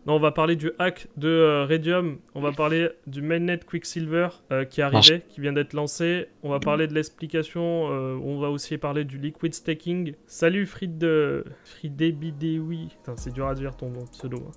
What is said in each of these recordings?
Non, on va parler du hack de Radium. On va parler du mainnet Quicksilver qui est arrivé, qui vient d'être lancé. On va parler de l'explication. On va aussi parler du liquid staking. Salut Fridebidewi. Putain, c'est dur à dire ton pseudo. Hein.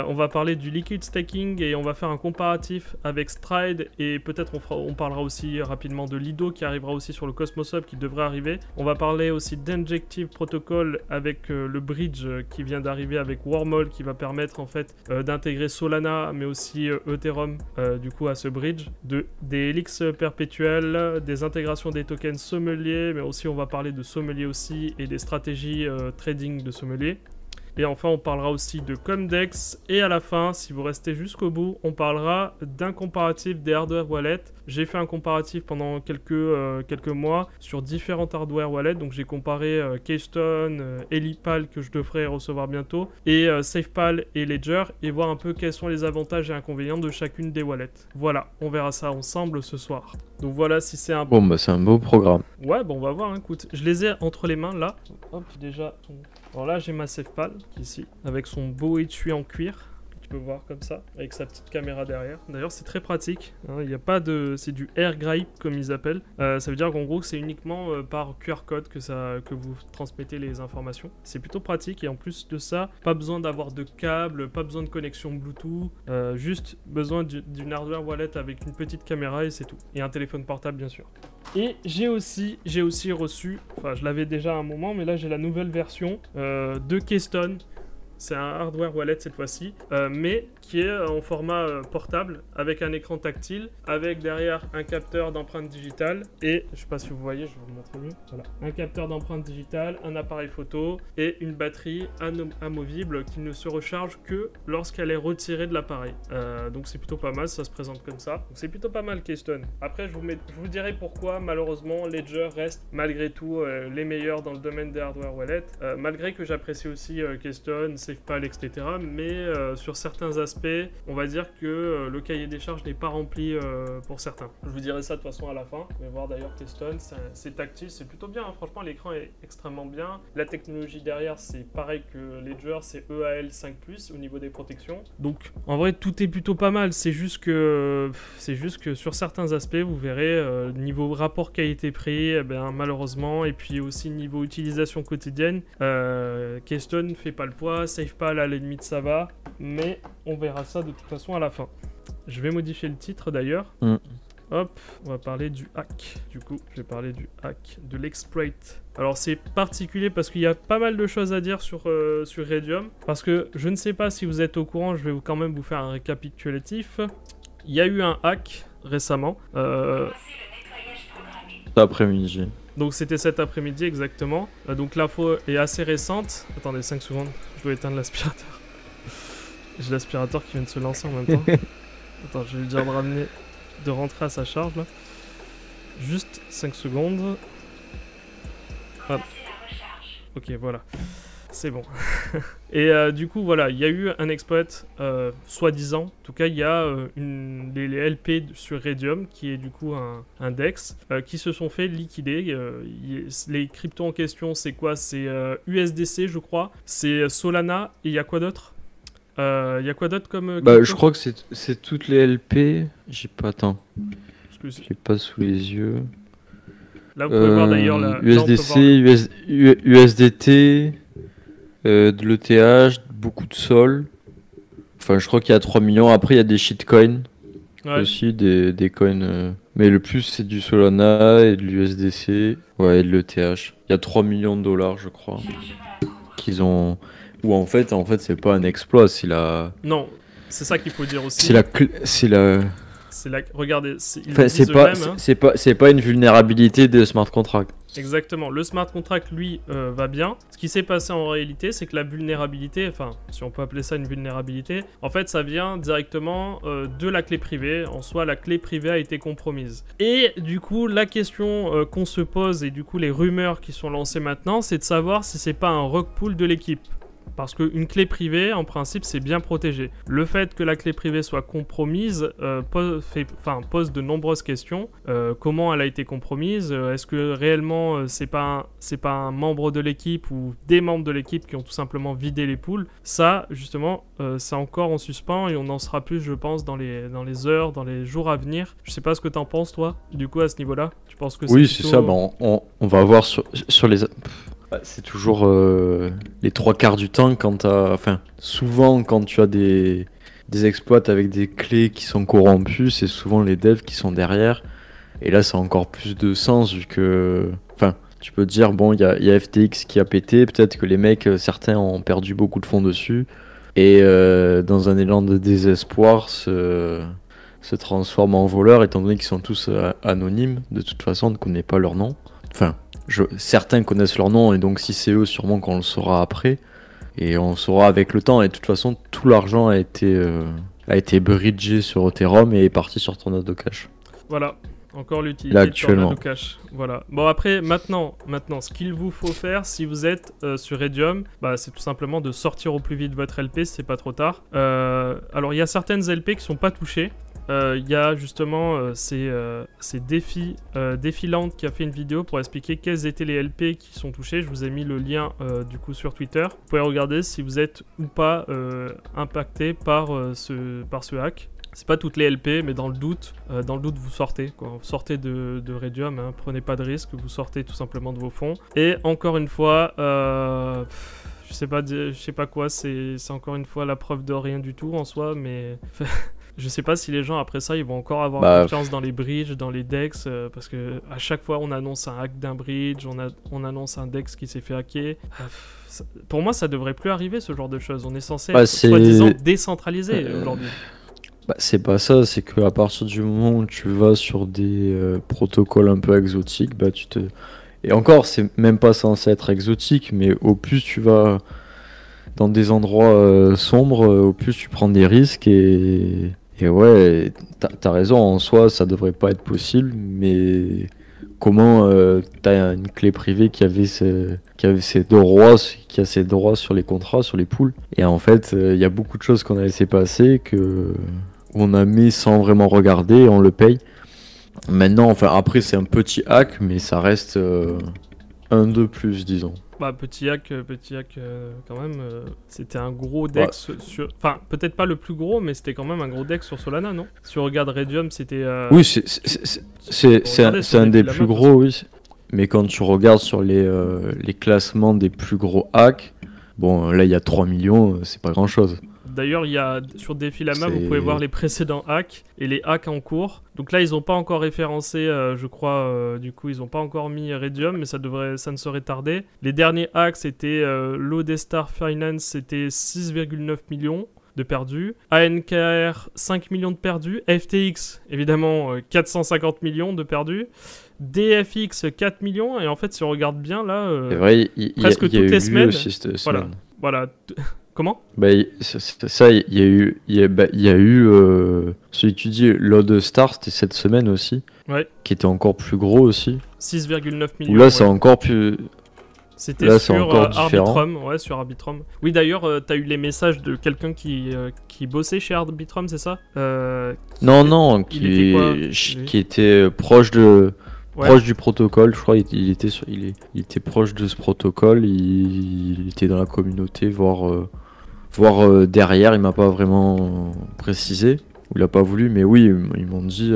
On va parler du liquid staking et on va faire un comparatif avec Stride et peut-être on parlera aussi rapidement de Lido qui arrivera aussi sur le Cosmos Hub qui devrait arriver. On va parler aussi d'Injective Protocol avec le bridge qui vient d'arriver avec Wormhole qui va permettre en fait d'intégrer Solana mais aussi Ethereum du coup à ce bridge, des Helix perpétuels, des intégrations des tokens sommeliers, mais aussi on va parler de sommelier aussi et des stratégies trading de sommelier. Et enfin, on parlera aussi de Comdex. Et à la fin, si vous restez jusqu'au bout, on parlera d'un comparatif des hardware wallets. J'ai fait un comparatif pendant quelques mois sur différentes hardware wallets. Donc j'ai comparé Keystone, Elipal que je devrais recevoir bientôt, et SafePal et Ledger, et voir un peu quels sont les avantages et inconvénients de chacune des wallets. Voilà, on verra ça ensemble ce soir. Donc voilà, si c'est un... Bon, bah c'est un beau programme. Ouais, bon, on va voir, hein, écoute. Je les ai entre les mains, là. Hop, déjà... Alors là, j'ai ma SafePal, qui est ici, avec son beau étui en cuir. Tu peux voir comme ça, avec sa petite caméra derrière. D'ailleurs, c'est très pratique. Hein, il y a pas de... C'est du air gripe, comme ils appellent. Ça veut dire qu'en gros, c'est uniquement par QR code que vous transmettez les informations. C'est plutôt pratique. Et en plus de ça, pas besoin d'avoir de câble, pas besoin de connexion Bluetooth. Juste besoin d'une hardware wallet avec une petite caméra et c'est tout. Et un téléphone portable, bien sûr. Et j'ai aussi reçu, enfin je l'avais déjà à un moment, mais là j'ai la nouvelle version de Keystone. C'est un hardware wallet cette fois-ci, mais qui est en format portable, avec un écran tactile, avec derrière un capteur d'empreinte digitale, et je sais pas si vous voyez, je vais vous montrer mieux, voilà. Un capteur d'empreinte digitale, un appareil photo, et une batterie amovible qui ne se recharge que lorsqu'elle est retirée de l'appareil. Donc c'est plutôt pas mal, ça se présente comme ça. Donc c'est plutôt pas mal Keystone. Après je vous dirai pourquoi malheureusement Ledger reste malgré tout les meilleurs dans le domaine des hardware wallets, malgré que j'apprécie aussi Keystone, SafePal, etc. Mais sur certains aspects, on va dire que le cahier des charges n'est pas rempli pour certains. Je vous dirai ça de toute façon à la fin. Vous allez voir d'ailleurs Keystone, c'est tactile, c'est plutôt bien. Hein. Franchement, l'écran est extrêmement bien. La technologie derrière, c'est pareil que Ledger, c'est EAL5+, au niveau des protections. Donc, en vrai, tout est plutôt pas mal. C'est juste que sur certains aspects, vous verrez, niveau rapport qualité-prix, eh ben, malheureusement, et puis aussi niveau utilisation quotidienne, Keystone ne fait pas le poids. SafePal à la limite ça va, mais on verra ça de toute façon à la fin. Je vais modifier le titre d'ailleurs. Hop, on va parler du hack. Du coup, je vais parler du hack, de l'exploit. Alors c'est particulier parce qu'il y a pas mal de choses à dire sur Radium. Parce que je ne sais pas si vous êtes au courant, je vais quand même vous faire un récapitulatif. Il y a eu un hack récemment. Cet après-midi. Donc c'était cet après-midi exactement. Donc l'info est assez récente. Attendez 5 secondes, je dois éteindre l'aspirateur. J'ai l'aspirateur qui vient de se lancer en même temps. Attends, je vais lui dire de rentrer à sa charge là. Juste 5 secondes. Ah. Ok, voilà. C'est bon. Et du coup, voilà, il y a eu un exploit, soi-disant. En tout cas, il y a les LP sur Radium, qui est du coup un DEX, qui se sont fait liquider. Les cryptos en question, c'est quoi? C'est USDC, je crois. C'est Solana. Et il y a quoi d'autre? Il y a quoi d'autre comme... Bah, je crois que c'est toutes les LP. J'ai pas... Attends. J'ai pas sous les yeux. Là, vous pouvez voir d'ailleurs la... USDC, USDT... de l'ETH, beaucoup de Sol. Enfin, je crois qu'il y a 3 millions. Après, il y a des shitcoins. Ouais. Aussi, des coins. Mais le plus, c'est du Solana et de l'USDC. Ouais, et de l'ETH. Il y a 3 millions de dollars, je crois. Qu'ils ont. Ou en fait, c'est pas un exploit. C'est la. Non, c'est ça qu'il faut dire aussi. C'est la. Regardez, c'est pas une vulnérabilité de smart contract. Exactement. Le smart contract, lui, va bien. Ce qui s'est passé en réalité, c'est que la vulnérabilité, enfin, si on peut appeler ça une vulnérabilité, en fait, ça vient directement de la clé privée. En soi, la clé privée a été compromise. Et du coup, la question qu'on se pose, et du coup, les rumeurs qui sont lancées maintenant, c'est de savoir si c'est pas un rug pull de l'équipe. Parce qu'une clé privée, en principe, c'est bien protégé. Le fait que la clé privée soit compromise pose de nombreuses questions. Comment elle a été compromise? Est-ce que réellement, c'est pas un membre de l'équipe ou des membres de l'équipe qui ont tout simplement vidé les poules? Ça, justement, c'est encore en suspens et on en saura plus, je pense, dans les heures, dans les jours à venir. Je sais pas ce que t'en penses, toi, du coup, à ce niveau-là. Tu penses que oui, c'est ça. On va voir sur les... C'est toujours les 3/4 du temps souvent quand tu as des exploits avec des clés qui sont corrompues, c'est souvent les devs qui sont derrière. Et là, ça a encore plus de sens vu que... tu peux te dire, bon, il y a FTX qui a pété, peut-être que les mecs, certains ont perdu beaucoup de fonds dessus. Et dans un élan de désespoir, se transforment en voleurs, étant donné qu'ils sont tous anonymes. De toute façon, on ne connaît pas leur nom. Certains connaissent leur nom, et donc si c'est eux, sûrement qu'on le saura après. Et on saura avec le temps. Et de toute façon, tout l'argent a été bridgé sur Ethereum et est parti sur Tornado Cash. Voilà, encore l'utilité de Tornado Cash. Voilà. Bon, après, maintenant, ce qu'il vous faut faire si vous êtes sur Raydium, c'est tout simplement de sortir au plus vite votre LP si c'est pas trop tard. Alors, il y a certaines LP qui sont pas touchées. Il y a justement c'est Défilante qui a fait une vidéo pour expliquer quelles étaient les LP qui sont touchées. Je vous ai mis le lien du coup sur Twitter. Vous pouvez regarder si vous êtes ou pas impacté par ce hack. C'est pas toutes les LP, mais dans le doute vous sortez, quoi. Vous sortez de Raydium, hein. Prenez pas de risque, vous sortez tout simplement de vos fonds. Et encore une fois, je sais pas quoi, c'est encore une fois la preuve de rien du tout en soi, mais je sais pas si les gens après ça ils vont encore avoir confiance dans les bridges, dans les DEX, parce que à chaque fois on annonce un hack d'un bridge, on annonce un DEX qui s'est fait hacker. Pour moi ça devrait plus arriver ce genre de choses. On est censé être soi-disant décentralisé aujourd'hui. C'est pas ça, c'est qu'à partir du moment où tu vas sur des protocoles un peu exotiques, et encore, c'est même pas censé être exotique, mais au plus tu vas dans des endroits sombres, au plus tu prends des risques, et ouais, t'as raison, en soi, ça devrait pas être possible, mais comment t'as une clé privée qui a ses droits sur les contrats, sur les pools, et en fait, il y a beaucoup de choses qu'on a laissé passer, on a mis sans vraiment regarder, et on le paye. Maintenant, après c'est un petit hack, mais ça reste un de plus, disons. Petit hack quand même, c'était un gros dex sur... Enfin, peut-être pas le plus gros, mais c'était quand même un gros dex sur Solana, non? Si on regarde Raydium, c'était... Oui, c'est un des plus gros, oui. Mais quand tu regardes sur les classements des plus gros hacks, bon, là il y a 3 millions, c'est pas grand-chose. D'ailleurs, il y a sur Defilama, vous pouvez voir les précédents hacks et les hacks en cours. Donc là, ils n'ont pas encore référencé, je crois, du coup, ils n'ont pas encore mis Raydium, mais ça ne saurait tarder. Les derniers hacks, c'était Lodestar Finance, c'était 6,9 millions de perdus. ANKR, 5 millions de perdus. FTX, évidemment, 450 millions de perdus. DFX, 4 millions. Et en fait, si on regarde bien, là, presque toutes les semaines. Voilà. Comment? Ça, il y a eu celui que tu dis, Lodestar, c'était cette semaine aussi, qui était encore plus gros aussi. 6,9 millions. Là, c'est encore plus... C'était sur Arbitrum, sur Arbitrum. Oui, d'ailleurs, t'as eu les messages de quelqu'un qui bossait chez Arbitrum, c'est ça? Non, qui était proche du protocole, je crois. Il était proche de ce protocole. Il était dans la communauté, voire derrière. Il m'a pas vraiment précisé, ou il a pas voulu, mais oui, ils m'ont dit.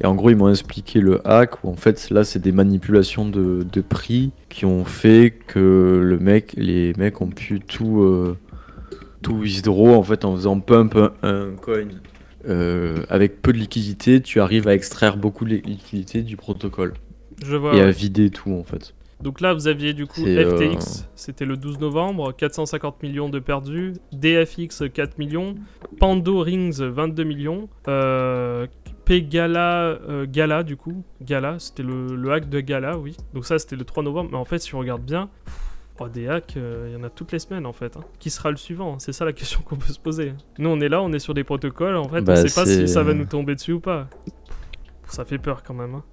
Et en gros, ils m'ont expliqué le hack, où en fait, là, c'est des manipulations de prix qui ont fait que les mecs ont pu tout withdraw, en fait, en faisant pump un coin. Avec peu de liquidité, tu arrives à extraire beaucoup de liquidité du protocole. Et à vider tout, en fait. Donc là, vous aviez du coup FTX, c'était le 12 novembre, 450 millions de perdus. DFX, 4 millions. Pando Rings, 22 millions. Gala, du coup. Gala, c'était le hack de Gala, oui. Donc ça, c'était le 3 novembre. Mais en fait, si on regarde bien, des hacks, il y en a toutes les semaines, en fait. Hein. Qui sera le suivant? C'est ça la question qu'on peut se poser. Nous, on est là, on est sur des protocoles. En fait, on sait pas si ça va nous tomber dessus ou pas. Ça fait peur, quand même. Hein.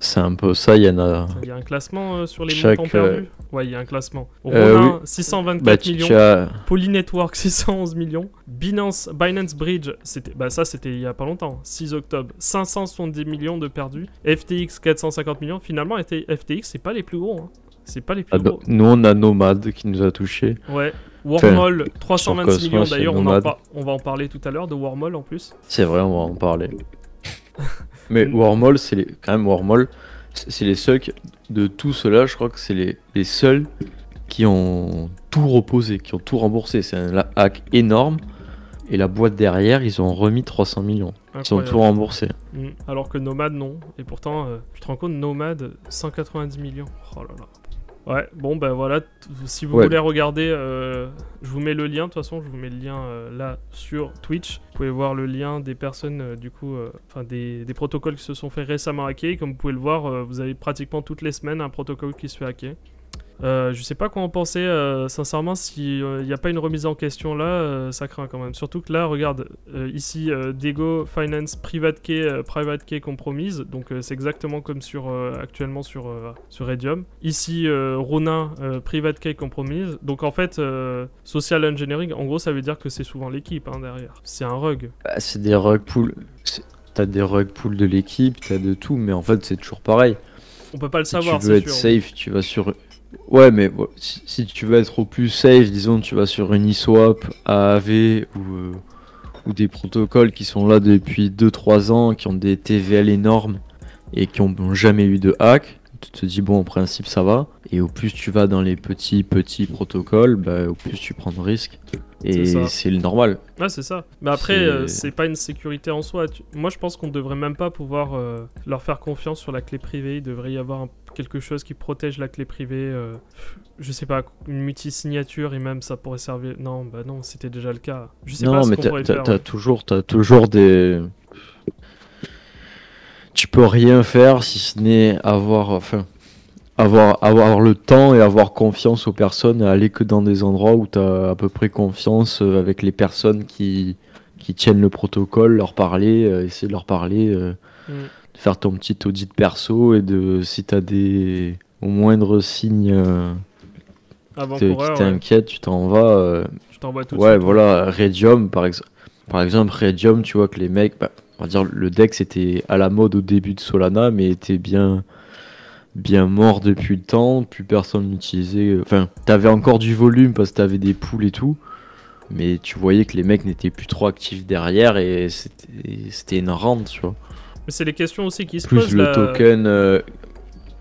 C'est un peu ça, il y en a. Il y a un classement sur les Chaque, montants perdus. Ouais, il y a un classement. Ronin, oui. 624 millions. Polynetwork, 611 millions. Binance Bridge, c'était il y a pas longtemps, 6 octobre, 570 millions de perdus. FTX, 450 millions. Finalement, FTX, c'est pas les plus gros. Hein. C'est pas les plus gros. Nous, on a Nomad qui nous a touché. Ouais. Wormhole, 326 millions. D'ailleurs, on va en parler tout à l'heure de Wormhole en plus. C'est vrai, on va en parler. Mais Wormhole, quand même, Wormhole, c'est les seuls de tout cela, je crois que c'est les seuls qui ont tout reposé, qui ont tout remboursé. C'est un hack énorme. Et la boîte derrière, ils ont remis 300 millions. Incroyable. Ils ont tout remboursé. Alors que Nomad, non. Et pourtant, tu te rends compte, Nomad, 190 millions. Oh là là. Ouais, bon ben voilà, si vous voulez regarder, je vous mets le lien, de toute façon, je vous mets le lien là sur Twitch. Vous pouvez voir le lien des personnes, du coup, enfin des protocoles qui se sont fait récemment hacker. Comme vous pouvez le voir, vous avez pratiquement toutes les semaines un protocole qui se fait hacker. Je sais pas quoi en penser, sincèrement, s'il n'y a pas une remise en question là, ça craint quand même. Surtout que là, regarde, ici, Dego Finance Private Key Compromise, donc c'est exactement comme actuellement sur Redium. Ici, Ronin Private Key Compromise, donc en fait, Social Engineering, en gros, ça veut dire que c'est souvent l'équipe hein, derrière. C'est un rug. Bah, c'est des rug pools. T'as des rug pools de l'équipe, t'as de tout, mais en fait, c'est toujours pareil. On peut pas le savoir, si tu veux être safe, tu vas sur... Ouais, mais si tu veux être au plus safe, disons, tu vas sur Uniswap, AAV ou des protocoles qui sont là depuis 2-3 ans, qui ont des TVL énormes et qui n'ont jamais eu de hack. Tu te dis, bon, en principe, ça va. Et au plus tu vas dans les petits protocoles, bah, au plus tu prends de risques. Et c'est le normal. Ouais, c'est ça. Mais après, c'est pas une sécurité en soi. Moi, je pense qu'on devrait même pas pouvoir leur faire confiance sur la clé privée. Il devrait y avoir quelque chose qui protège la clé privée. Je sais pas, une multi-signature et même ça pourrait servir. Non, bah non, c'était déjà le cas. Je sais pas ce qu'on pourrait faire. T'as toujours des... Tu peux rien faire si ce n'est avoir le temps et avoir confiance aux personnes et aller que dans des endroits où tu as à peu près confiance avec les personnes qui tiennent le protocole, leur parler, essayer de leur parler, de faire ton petit audit perso et si tu as au moindre signe qui t'inquiète, tu t'en vas. Je t'envoie tout de suite. Ouais, suite. Voilà, Redium par exemple, Redium, tu vois que les mecs, on va dire le DEX était à la mode au début de Solana, mais était bien mort depuis le temps, plus personne l'utilisait. Enfin, t'avais encore du volume parce que t'avais des pools et tout, mais tu voyais que les mecs n'étaient plus trop actifs derrière et c'était une rente, tu vois. Mais c'est les questions aussi qui se posent. Plus le token,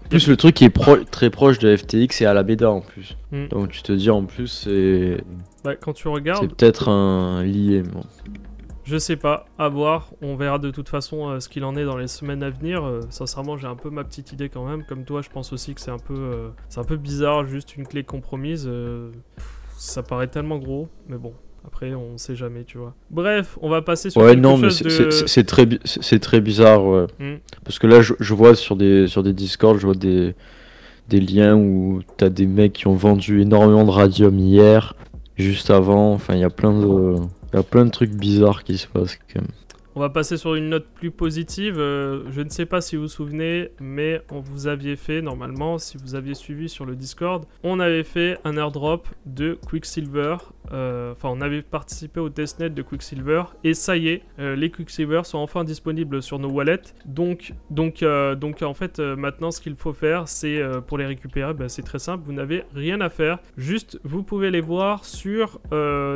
plus le truc qui est très proche de FTX et Alameda en plus. Donc tu te dis en plus c'est... Bah, quand tu regardes... C'est peut-être un lié, bon. Je sais pas, à voir, on verra de toute façon ce qu'il en est dans les semaines à venir. Sincèrement, j'ai un peu ma petite idée quand même. Comme toi, je pense aussi que c'est un peu bizarre, juste une clé compromise. Ça paraît tellement gros, mais bon, après, on sait jamais, tu vois. Bref, on va passer sur quelque chose de... c'est très bizarre, ouais. Parce que là, je vois sur des Discord, je vois des liens où t'as des mecs qui ont vendu énormément de Radium hier, juste avant, enfin, il y a plein de trucs bizarres qui se passent quand même. On va passer sur une note plus positive. Je ne sais pas si vous vous souvenez, mais on vous aviez fait, normalement, si vous aviez suivi sur le Discord, on avait fait un airdrop de Quicksilver. Enfin, on avait participé au testnet de Quicksilver. Et ça y est, les Quicksilver sont enfin disponibles sur nos wallets. Donc en fait, maintenant, ce qu'il faut faire, c'est pour les récupérer, c'est très simple. Vous n'avez rien à faire. Juste, vous pouvez les voir sur...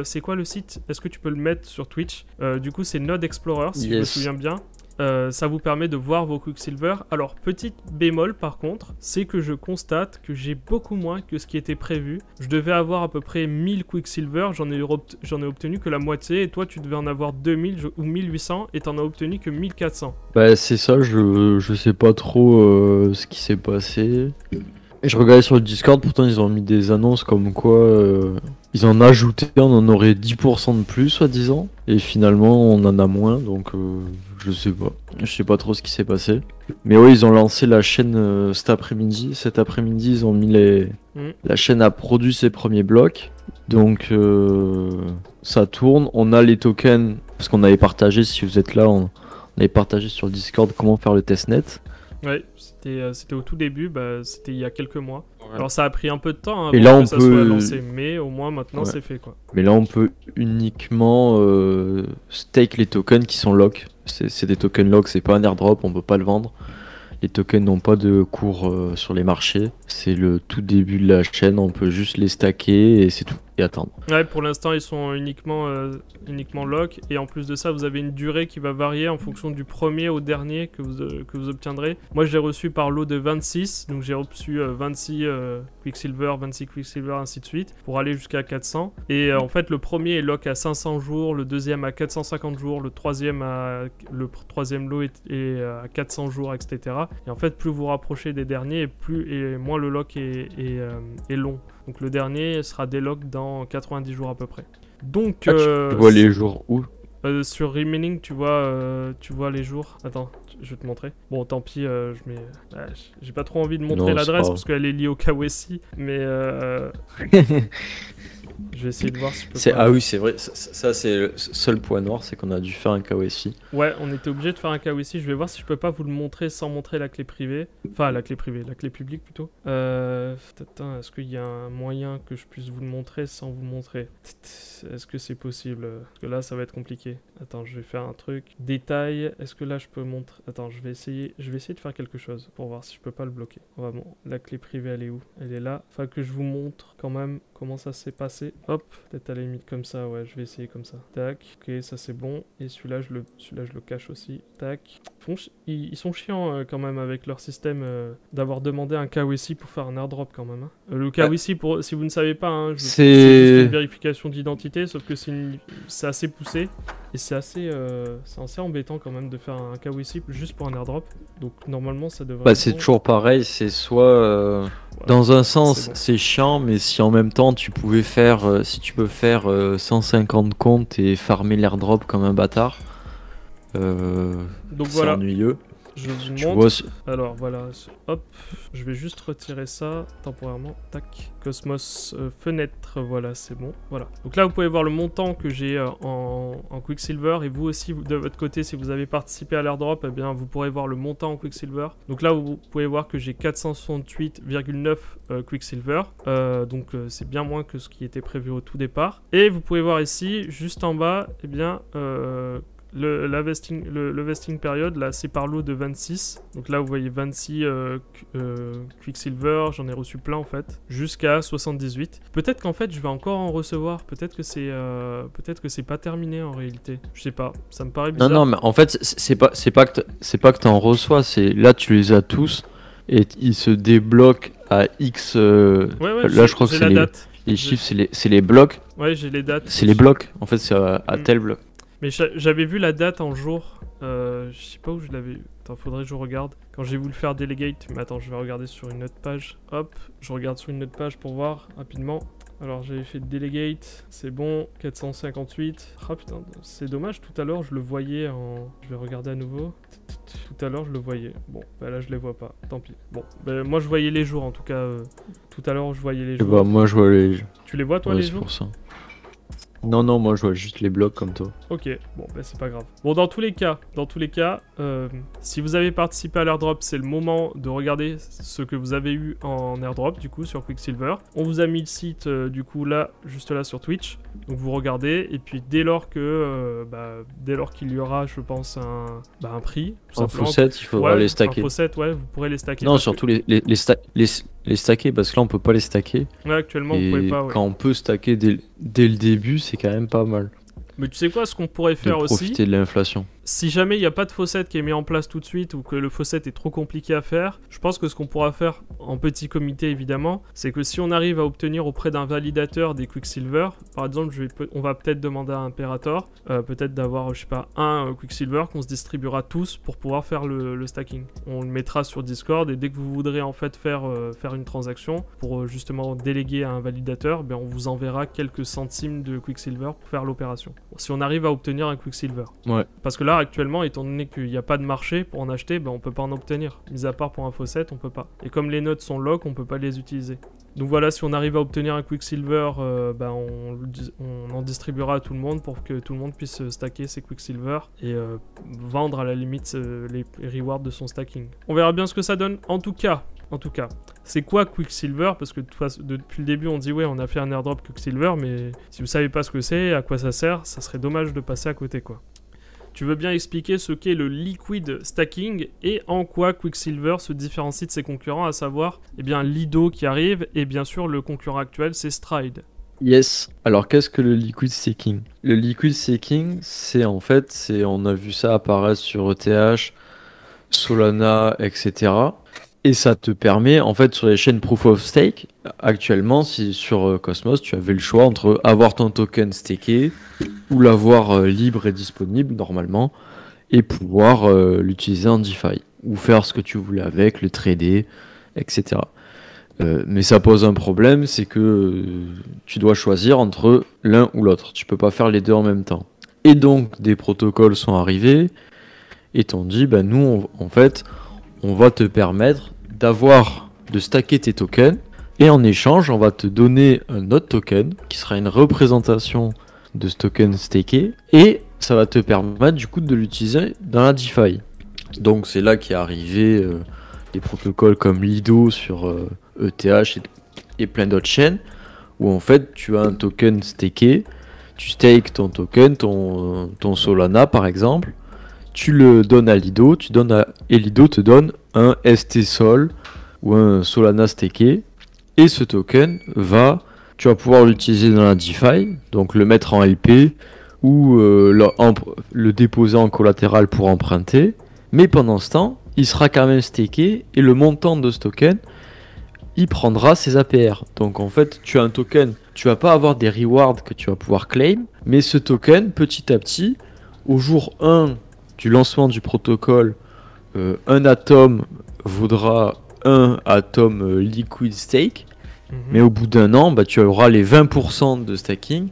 c'est quoi le site? Est-ce que tu peux le mettre sur Twitch? Du coup, c'est Node Explorer. Si je me souviens bien, ça vous permet de voir vos Quicksilver. Alors, petite bémol par contre, c'est que je constate que j'ai beaucoup moins que ce qui était prévu. Je devais avoir à peu près 1000 Quicksilver, j'en ai obtenu que la moitié, et toi tu devais en avoir 2000 ou 1800 et t'en as obtenu que 1400. Bah c'est ça, je sais pas trop ce qui s'est passé. Et je regardais sur le Discord, pourtant ils ont mis des annonces comme quoi ils en ajoutaient, on en aurait 10% de plus soi-disant. Et finalement on en a moins, donc je sais pas. Je sais pas trop ce qui s'est passé. Mais oui, ils ont lancé la chaîne cet après-midi. Cet après-midi ils ont mis la chaîne a produit ses premiers blocs. Donc ça tourne, on a les tokens, parce qu'on avait partagé, si vous êtes là, on avait partagé sur le Discord comment faire le testnet. Ouais, c'était au tout début, c'était il y a quelques mois. Ouais. Alors ça a pris un peu de temps Et avant là, que on ça peut... soit lancé, mais au moins maintenant c'est fait quoi. Mais là, on peut uniquement stake les tokens qui sont lock. C'est des tokens lock, c'est pas un airdrop, on peut pas le vendre. Les tokens n'ont pas de cours sur les marchés. C'est le tout début de la chaîne, on peut juste les stacker et c'est tout. Et attendre. Ouais, pour l'instant ils sont uniquement lock, et en plus de ça vous avez une durée qui va varier en fonction du premier au dernier que vous obtiendrez. Moi je l'ai reçu par lot de 26, donc j'ai reçu 26 Quicksilver, 26 Quicksilver, ainsi de suite, pour aller jusqu'à 400. Et en fait le premier est lock à 500 jours, le deuxième à 450 jours, le troisième lot est à 400 jours, etc. Et en fait plus vous rapprochez des derniers, et moins le lock est long. Donc le dernier sera délock dans 90 jours à peu près. Donc tu vois les jours où sur Remaining, tu vois les jours. Attends, je vais te montrer. Bon, tant pis, j'ai pas trop envie de montrer l'adresse parce qu'elle est liée au KYC, mais je vais essayer de voir si je peux pas... Ah oui, c'est vrai, ça c'est le seul point noir, c'est qu'on a dû faire un KYC. Ouais, on était obligé de faire un KYC. Je vais voir si je peux pas vous le montrer sans montrer la clé privée. Enfin, la clé privée, la clé publique plutôt. Attends, est-ce qu'il y a un moyen que je puisse vous le montrer sans vous montrer? Est-ce que c'est possible? Parce que là, ça va être compliqué. Attends, je vais faire un truc. Détail, est-ce que là, je peux montrer... Attends, je vais essayer de faire quelque chose pour voir si je peux pas le bloquer. Vraiment, la clé privée, elle est où? Elle est là. Enfin, que je vous montre quand même comment ça s'est passé. Hop, peut-être à la limite comme ça, ouais, je vais essayer comme ça. Tac, ok, ça c'est bon. Et celui-là, je le cache aussi. Tac. Ils sont chiants quand même avec leur système d'avoir demandé un KYC pour faire un airdrop quand même. Hein. Le KYC, si vous ne savez pas, hein, c'est juste une vérification d'identité, sauf que c'est assez poussé. Et c'est assez embêtant quand même de faire un KYC juste pour un airdrop. Donc normalement ça devrait... Bah c'est toujours pareil, c'est soit... dans un sens c'est chiant, mais si en même temps tu pouvais faire... si tu peux faire 150 comptes et farmer l'airdrop comme un bâtard, donc c'est ennuyeux. Je vous montre. Alors voilà, hop, je vais juste retirer ça temporairement. Tac, Cosmos fenêtre, voilà, c'est bon. Voilà. Donc là, vous pouvez voir le montant que j'ai en Quicksilver, et vous aussi, de votre côté, si vous avez participé à l'airdrop, eh bien, vous pourrez voir le montant en Quicksilver. Donc là, vous pouvez voir que j'ai 468,9 Quicksilver, donc c'est bien moins que ce qui était prévu au tout départ. Et vous pouvez voir ici, juste en bas, eh bien, le vesting period, là c'est par lot de 26. Donc là vous voyez 26 Quicksilver, j'en ai reçu plein en fait, jusqu'à 78. Peut-être qu'en fait je vais encore en recevoir, peut-être que c'est pas terminé en réalité. Je sais pas, ça me paraît bizarre. Non, mais en fait c'est pas que t'en reçois, c'est là tu les as tous et ils se débloquent à X. Ouais, là je crois que c'est les chiffres, c'est les blocs. Ouais, j'ai les dates. C'est les blocs, en fait c'est à tel bloc. Mais j'avais vu la date en jour, je sais pas où je l'avais eu. Attends, faudrait que je regarde. Quand j'ai voulu faire Delegate, mais attends, je vais regarder sur une autre page. Hop, je regarde sur une autre page pour voir rapidement. Alors j'avais fait Delegate, c'est bon, 458. Ah putain, c'est dommage, tout à l'heure je le voyais en... Je vais regarder à nouveau. Tout à l'heure je le voyais. Bon, bah là je les vois pas, tant pis. Bon, bah, moi je voyais les jours en tout cas. Tout à l'heure je voyais les jours. Bah moi je vois les jours. Tu les vois toi les jours? Pour ça. Non, moi je vois juste les blocs comme toi. Ok, bon, bah c'est pas grave. Bon, dans tous les cas, si vous avez participé à l'airdrop, c'est le moment de regarder ce que vous avez eu en airdrop, du coup, sur Quicksilver. On vous a mis le site, du coup, là, juste là sur Twitch. Donc vous regardez, et puis dès lors qu'il y aura, je pense, un prix... Un faucet, il faudra les stacker. Un faucet, ouais, vous pourrez les stacker. Non, surtout les stacker, parce que là on peut pas les stacker. Ouais, actuellement vous pouvez pas, ouais. Quand on peut stacker dès le début, c'est quand même pas mal. Mais tu sais quoi, ce qu'on pourrait faire aussi... Profiter de l'inflation. Si jamais il n'y a pas de faucet qui est mis en place tout de suite, ou que le faucet est trop compliqué à faire, je pense que ce qu'on pourra faire, en petit comité évidemment, c'est que si on arrive à obtenir auprès d'un validateur des Quicksilver, par exemple, on va peut-être demander à Imperator, peut-être d'avoir, je sais pas, un Quicksilver qu'on se distribuera tous pour pouvoir faire le stacking. On le mettra sur Discord, et dès que vous voudrez en fait faire une transaction pour justement déléguer à un validateur, ben on vous enverra quelques centimes de Quicksilver pour faire l'opération. Bon, si on arrive à obtenir un Quicksilver. Ouais. Parce que là, là, actuellement, étant donné qu'il n'y a pas de marché pour en acheter, on peut pas en obtenir. Mis à part pour un faucet, on peut pas. Et comme les nodes sont lock, on peut pas les utiliser. Donc voilà, si on arrive à obtenir un Quicksilver, on en distribuera à tout le monde pour que tout le monde puisse stacker ses Quicksilver et vendre à la limite les rewards de son stacking. On verra bien ce que ça donne. En tout cas, c'est quoi Quicksilver? Parce que depuis le début, on dit ouais, on a fait un airdrop Quicksilver, mais si vous savez pas ce que c'est, à quoi ça sert, ça serait dommage de passer à côté, quoi. Tu veux bien expliquer ce qu'est le liquid stacking et en quoi Quicksilver se différencie de ses concurrents, à savoir Lido qui arrive et bien sûr le concurrent actuel c'est Stride. Yes. Alors qu'est-ce que le liquid staking? Le liquid staking, on a vu ça apparaître sur ETH, Solana, etc. Et ça te permet, en fait, sur les chaînes Proof of Stake, actuellement, si sur Cosmos, tu avais le choix entre avoir ton token staké ou l'avoir libre et disponible, normalement, et pouvoir l'utiliser en DeFi, ou faire ce que tu voulais avec, le trader, etc. Mais ça pose un problème, c'est que tu dois choisir entre l'un ou l'autre. Tu peux pas faire les deux en même temps. Et donc, des protocoles sont arrivés, et t'ont dit, nous, on va te permettre de stacker tes tokens et en échange on va te donner un autre token qui sera une représentation de ce token stacké et ça va te permettre du coup de l'utiliser dans la DeFi. Donc c'est là qu'est arrivé des protocoles comme Lido sur ETH et plein d'autres chaînes où en fait tu as un token stacké, tu stakes ton token, ton Solana par exemple, tu le donnes à Lido, et Lido te donne un ST Sol ou un Solana staké. Et ce token tu vas pouvoir l'utiliser dans la DeFi, donc le mettre en LP ou le déposer en collatéral pour emprunter. Mais pendant ce temps, il sera quand même staké et le montant de ce token, il prendra ses APR. Donc en fait, tu as un token, tu vas pas avoir des rewards que tu vas pouvoir claim, mais ce token, petit à petit, au jour 1 du lancement du protocole, un atome vaudra un atome liquid stake, mais au bout d'un an, tu auras les 20% de stacking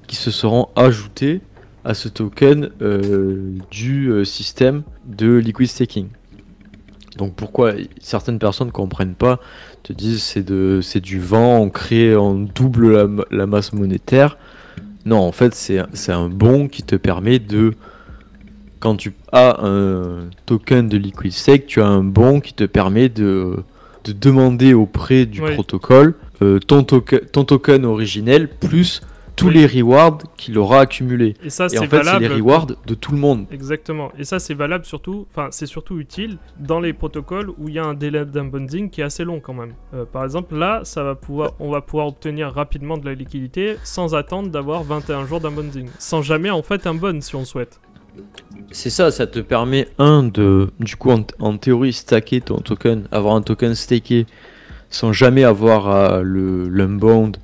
qui se seront ajoutés à ce token du système de liquid staking. Donc pourquoi certaines personnes ne comprennent pas, te disent c'est du vent, on double la masse monétaire. Non, en fait c'est un bon qui te permet de... Quand tu as un token de liquid stake, tu as un bon qui te permet de demander auprès du protocole ton token originel plus tous les rewards qu'il aura accumulés. Et ça, c'est les rewards de tout le monde. Exactement. Et ça, c'est valable c'est surtout utile dans les protocoles où il y a un délai d'unbunding qui est assez long quand même. Par exemple, là, on va pouvoir obtenir rapidement de la liquidité sans attendre d'avoir 21 jours d'unbunding. Sans jamais en fait un bun si on souhaite. C'est ça te permet du coup en théorie stacker ton token, avoir un token stacké sans jamais avoir l'unbound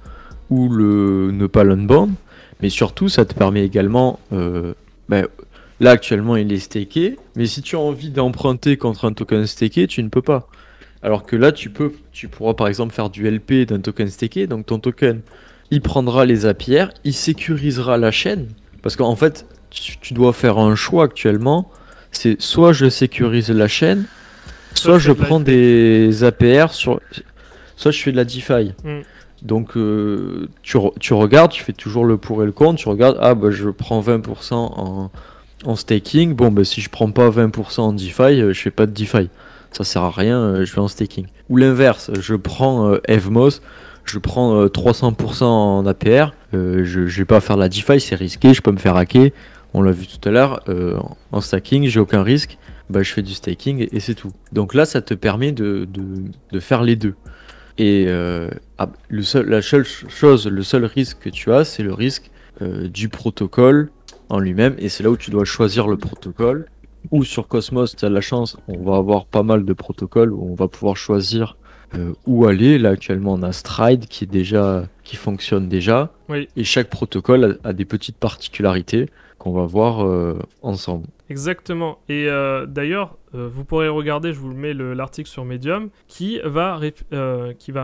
ou ne pas l'unbound, mais surtout ça te permet également, là actuellement il est stacké, mais si tu as envie d'emprunter contre un token stacké, tu ne peux pas. Alors que là tu pourras par exemple faire du LP d'un token stacké, donc ton token il prendra les APR, il sécurisera la chaîne, parce qu'en fait tu dois faire un choix actuellement, c'est soit je sécurise la chaîne, soit je prends des APR soit je fais de la DeFi. Donc tu regardes, tu fais toujours le pour et le contre, tu regardes, je prends 20% en staking, si je prends pas 20% en DeFi, je fais pas de DeFi, ça sert à rien, je vais en staking. Ou l'inverse, je prends Evmos, je prends 300% en APR, je vais pas faire de la DeFi, c'est risqué, je peux me faire hacker. On l'a vu tout à l'heure, en stacking, j'ai aucun risque, je fais du staking et c'est tout. Donc là, ça te permet de faire les deux. Et le seul risque que tu as, c'est le risque du protocole en lui-même. Et c'est là où tu dois choisir le protocole. Ou sur Cosmos, tu as la chance, on va avoir pas mal de protocoles où on va pouvoir choisir où aller. Là, actuellement, on a Stride qui fonctionne déjà. Oui. Et chaque protocole a des petites particularités qu'on va voir ensemble. Exactement. Et d'ailleurs, vous pourrez regarder, je vous mets l'article sur Medium, qui va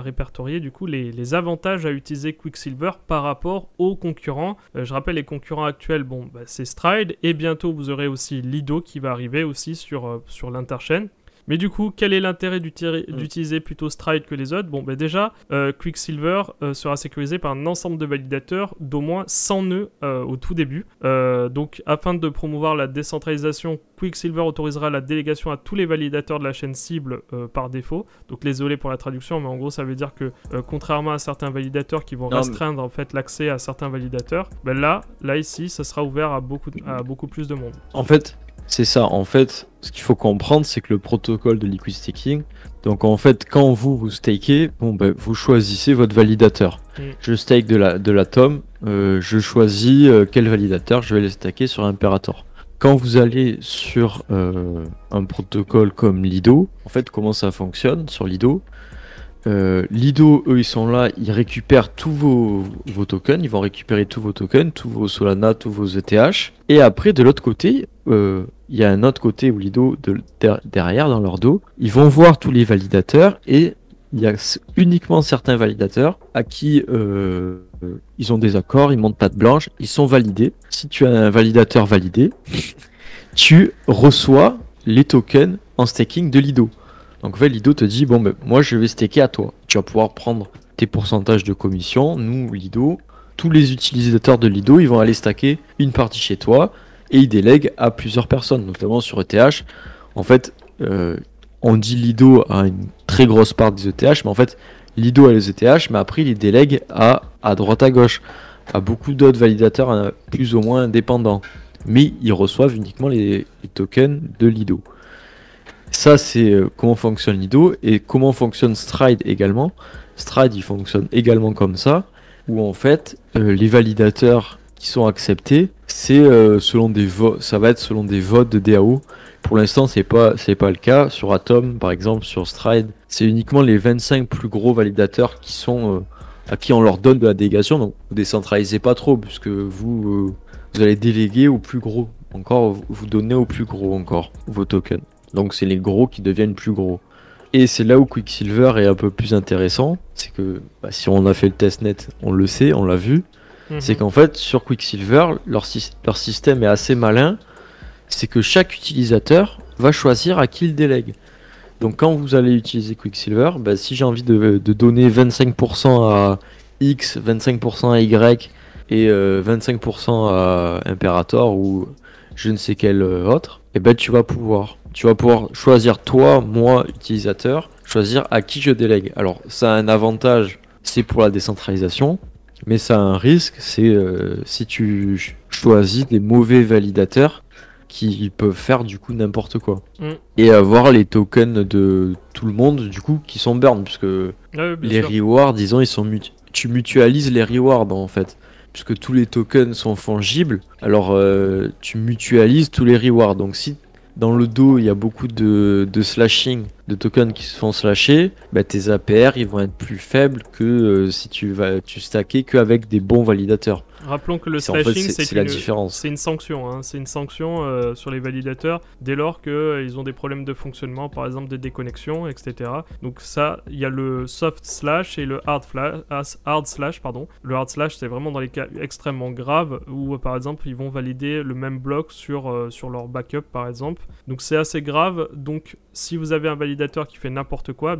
répertorier du coup les avantages à utiliser Quicksilver par rapport aux concurrents. Je rappelle, les concurrents actuels, c'est Stride, et bientôt vous aurez aussi Lido qui va arriver aussi sur l'interchaîne. Mais du coup, quel est l'intérêt d'utiliser plutôt Stride que les autres? Déjà, Quicksilver sera sécurisé par un ensemble de validateurs d'au moins 100 nœuds au tout début. Donc, afin de promouvoir la décentralisation, Quicksilver autorisera la délégation à tous les validateurs de la chaîne cible par défaut. Donc, désolé pour la traduction, mais en gros, ça veut dire que contrairement à certains validateurs qui vont restreindre en fait l'accès à certains validateurs, là ici, ça sera ouvert à beaucoup plus de monde. En fait, c'est ça. En fait, ce qu'il faut comprendre, c'est que le protocole de liquid staking, donc en fait, quand vous stakez, vous choisissez votre validateur. Je stake de l'Atom, je choisis quel validateur je vais les staker sur Imperator. Quand vous allez sur un protocole comme Lido, en fait, comment ça fonctionne sur Lido? Lido, eux, ils sont là, ils récupèrent tous vos tokens, ils vont récupérer tous vos tokens, tous vos Solana, tous vos ETH. Et après, de l'autre côté, il y a un autre côté où Lido, derrière, dans leur dos, ils vont voir tous les validateurs et il y a uniquement certains validateurs à qui ils ont des accords, ils montent patte blanche, ils sont validés. Si tu as un validateur validé, tu reçois les tokens en staking de Lido. Donc en fait, Lido te dit, moi je vais staker à toi. Tu vas pouvoir prendre tes pourcentages de commission. Nous, Lido, tous les utilisateurs de Lido, ils vont aller stacker une partie chez toi et ils délèguent à plusieurs personnes, notamment sur ETH. En fait, on dit Lido a une très grosse part des ETH, mais en fait, Lido a les ETH, mais après, il les délègue à droite à gauche, à beaucoup d'autres validateurs plus ou moins indépendants. Mais ils reçoivent uniquement les tokens de Lido. Ça, c'est comment fonctionne Lido et comment fonctionne Stride également. Stride, il fonctionne également comme ça, où en fait, les validateurs qui sont acceptés, c'est selon des votes, ça va être selon des votes de DAO. Pour l'instant, c'est pas le cas. Sur Atom, par exemple, sur Stride, c'est uniquement les 25 plus gros validateurs qui sont à qui on leur donne de la délégation. Donc, vous décentralisez pas trop, puisque vous allez déléguer au plus gros. Encore, vous donnez au plus gros encore vos tokens. Donc c'est les gros qui deviennent plus gros. Et c'est là où Quicksilver est un peu plus intéressant. C'est que si on a fait le testnet, on le sait, on l'a vu. C'est qu'en fait sur Quicksilver, leur système est assez malin. C'est que chaque utilisateur va choisir à qui il délègue. Donc quand vous allez utiliser Quicksilver, si j'ai envie de donner 25% à X, 25% à Y et 25% à Imperator ou je ne sais quel autre, tu vas pouvoir choisir toi, moi, utilisateur, choisir à qui je délègue. Alors ça a un avantage, c'est pour la décentralisation, mais ça a un risque, c'est si tu choisis des mauvais validateurs qui peuvent faire du coup n'importe quoi. Et avoir les tokens de tout le monde du coup qui sont burn, puisque les rewards, disons, tu mutualises les rewards en fait. Puisque tous les tokens sont fongibles, alors tu mutualises tous les rewards. Donc si dans le dos il y a beaucoup de slashing, de tokens qui se font slasher, tes APR ils vont être plus faibles que si tu stacker qu'avec des bons validateurs. Rappelons que le slashing, c'est la différence. C'est une sanction, hein. C'est une sanction sur les validateurs dès lors qu'ils ont des problèmes de fonctionnement, par exemple des déconnexions, etc. Donc ça, il y a le soft slash et le hard slash. Le hard slash, c'est vraiment dans les cas extrêmement graves où, par exemple, ils vont valider le même bloc sur leur backup, par exemple. Donc c'est assez grave. Donc si vous avez un validateur qui fait n'importe quoi,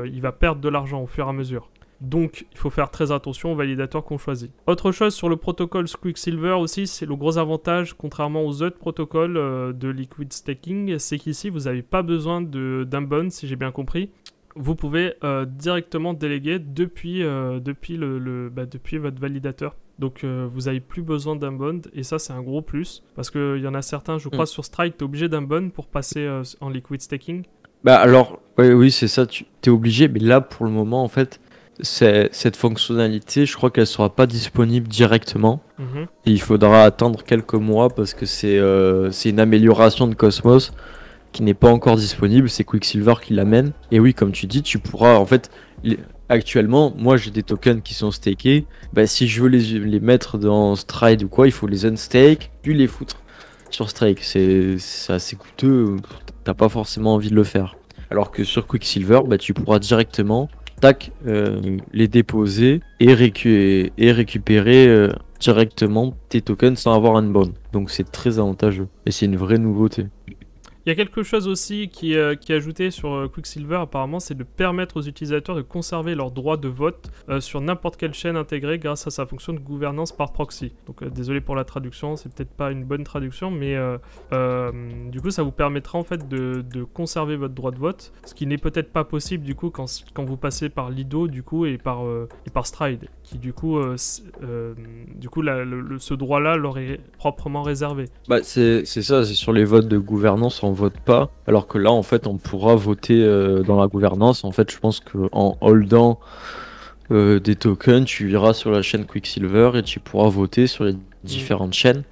il va perdre de l'argent au fur et à mesure. Donc, il faut faire très attention aux validateurs qu'on choisit. Autre chose sur le protocole Quicksilver aussi, c'est le gros avantage, contrairement aux autres protocoles de liquid staking, c'est qu'ici, vous n'avez pas besoin d'un bond, si j'ai bien compris. Vous pouvez directement déléguer depuis votre validateur. Donc, vous n'avez plus besoin d'un bond, et ça, c'est un gros plus. Parce qu'il y en a certains, je crois, sur Stride, tu es obligé d'un bond pour passer en liquid staking. Alors, oui, c'est ça, tu es obligé, mais là, pour le moment, en fait, cette fonctionnalité, je crois qu'elle sera pas disponible directement. Et il faudra attendre quelques mois parce que c'est une amélioration de Cosmos qui n'est pas encore disponible. C'est Quicksilver qui l'amène. Et oui, comme tu dis, tu pourras en fait actuellement, moi j'ai des tokens qui sont stakés. Si je veux les mettre dans Stride ou quoi, il faut les unstake puis les foutre sur Strike. C'est assez coûteux, t'as pas forcément envie de le faire. Alors que sur Quicksilver, bah, tu pourras directement les déposer et récupérer directement tes tokens sans avoir un bond. Donc c'est très avantageux et c'est une vraie nouveauté. Il y a quelque chose aussi qui est ajouté sur Quicksilver apparemment, c'est de permettre aux utilisateurs de conserver leurs droits de vote sur n'importe quelle chaîne intégrée grâce à sa fonction de gouvernance par proxy. Donc désolé pour la traduction, c'est peut-être pas une bonne traduction, mais du coup ça vous permettra en fait de conserver votre droit de vote, ce qui n'est peut-être pas possible du coup quand vous passez par Lido du coup et par Stride, qui du coup ce droit-là leur est proprement réservé. Bah c'est ça, c'est sur les votes de gouvernance on vote pas, alors que là en fait on pourra voter dans la gouvernance. En fait je pense qu'en holdant des tokens, tu iras sur la chaîne Quicksilver et tu pourras voter sur les différentes chaînes.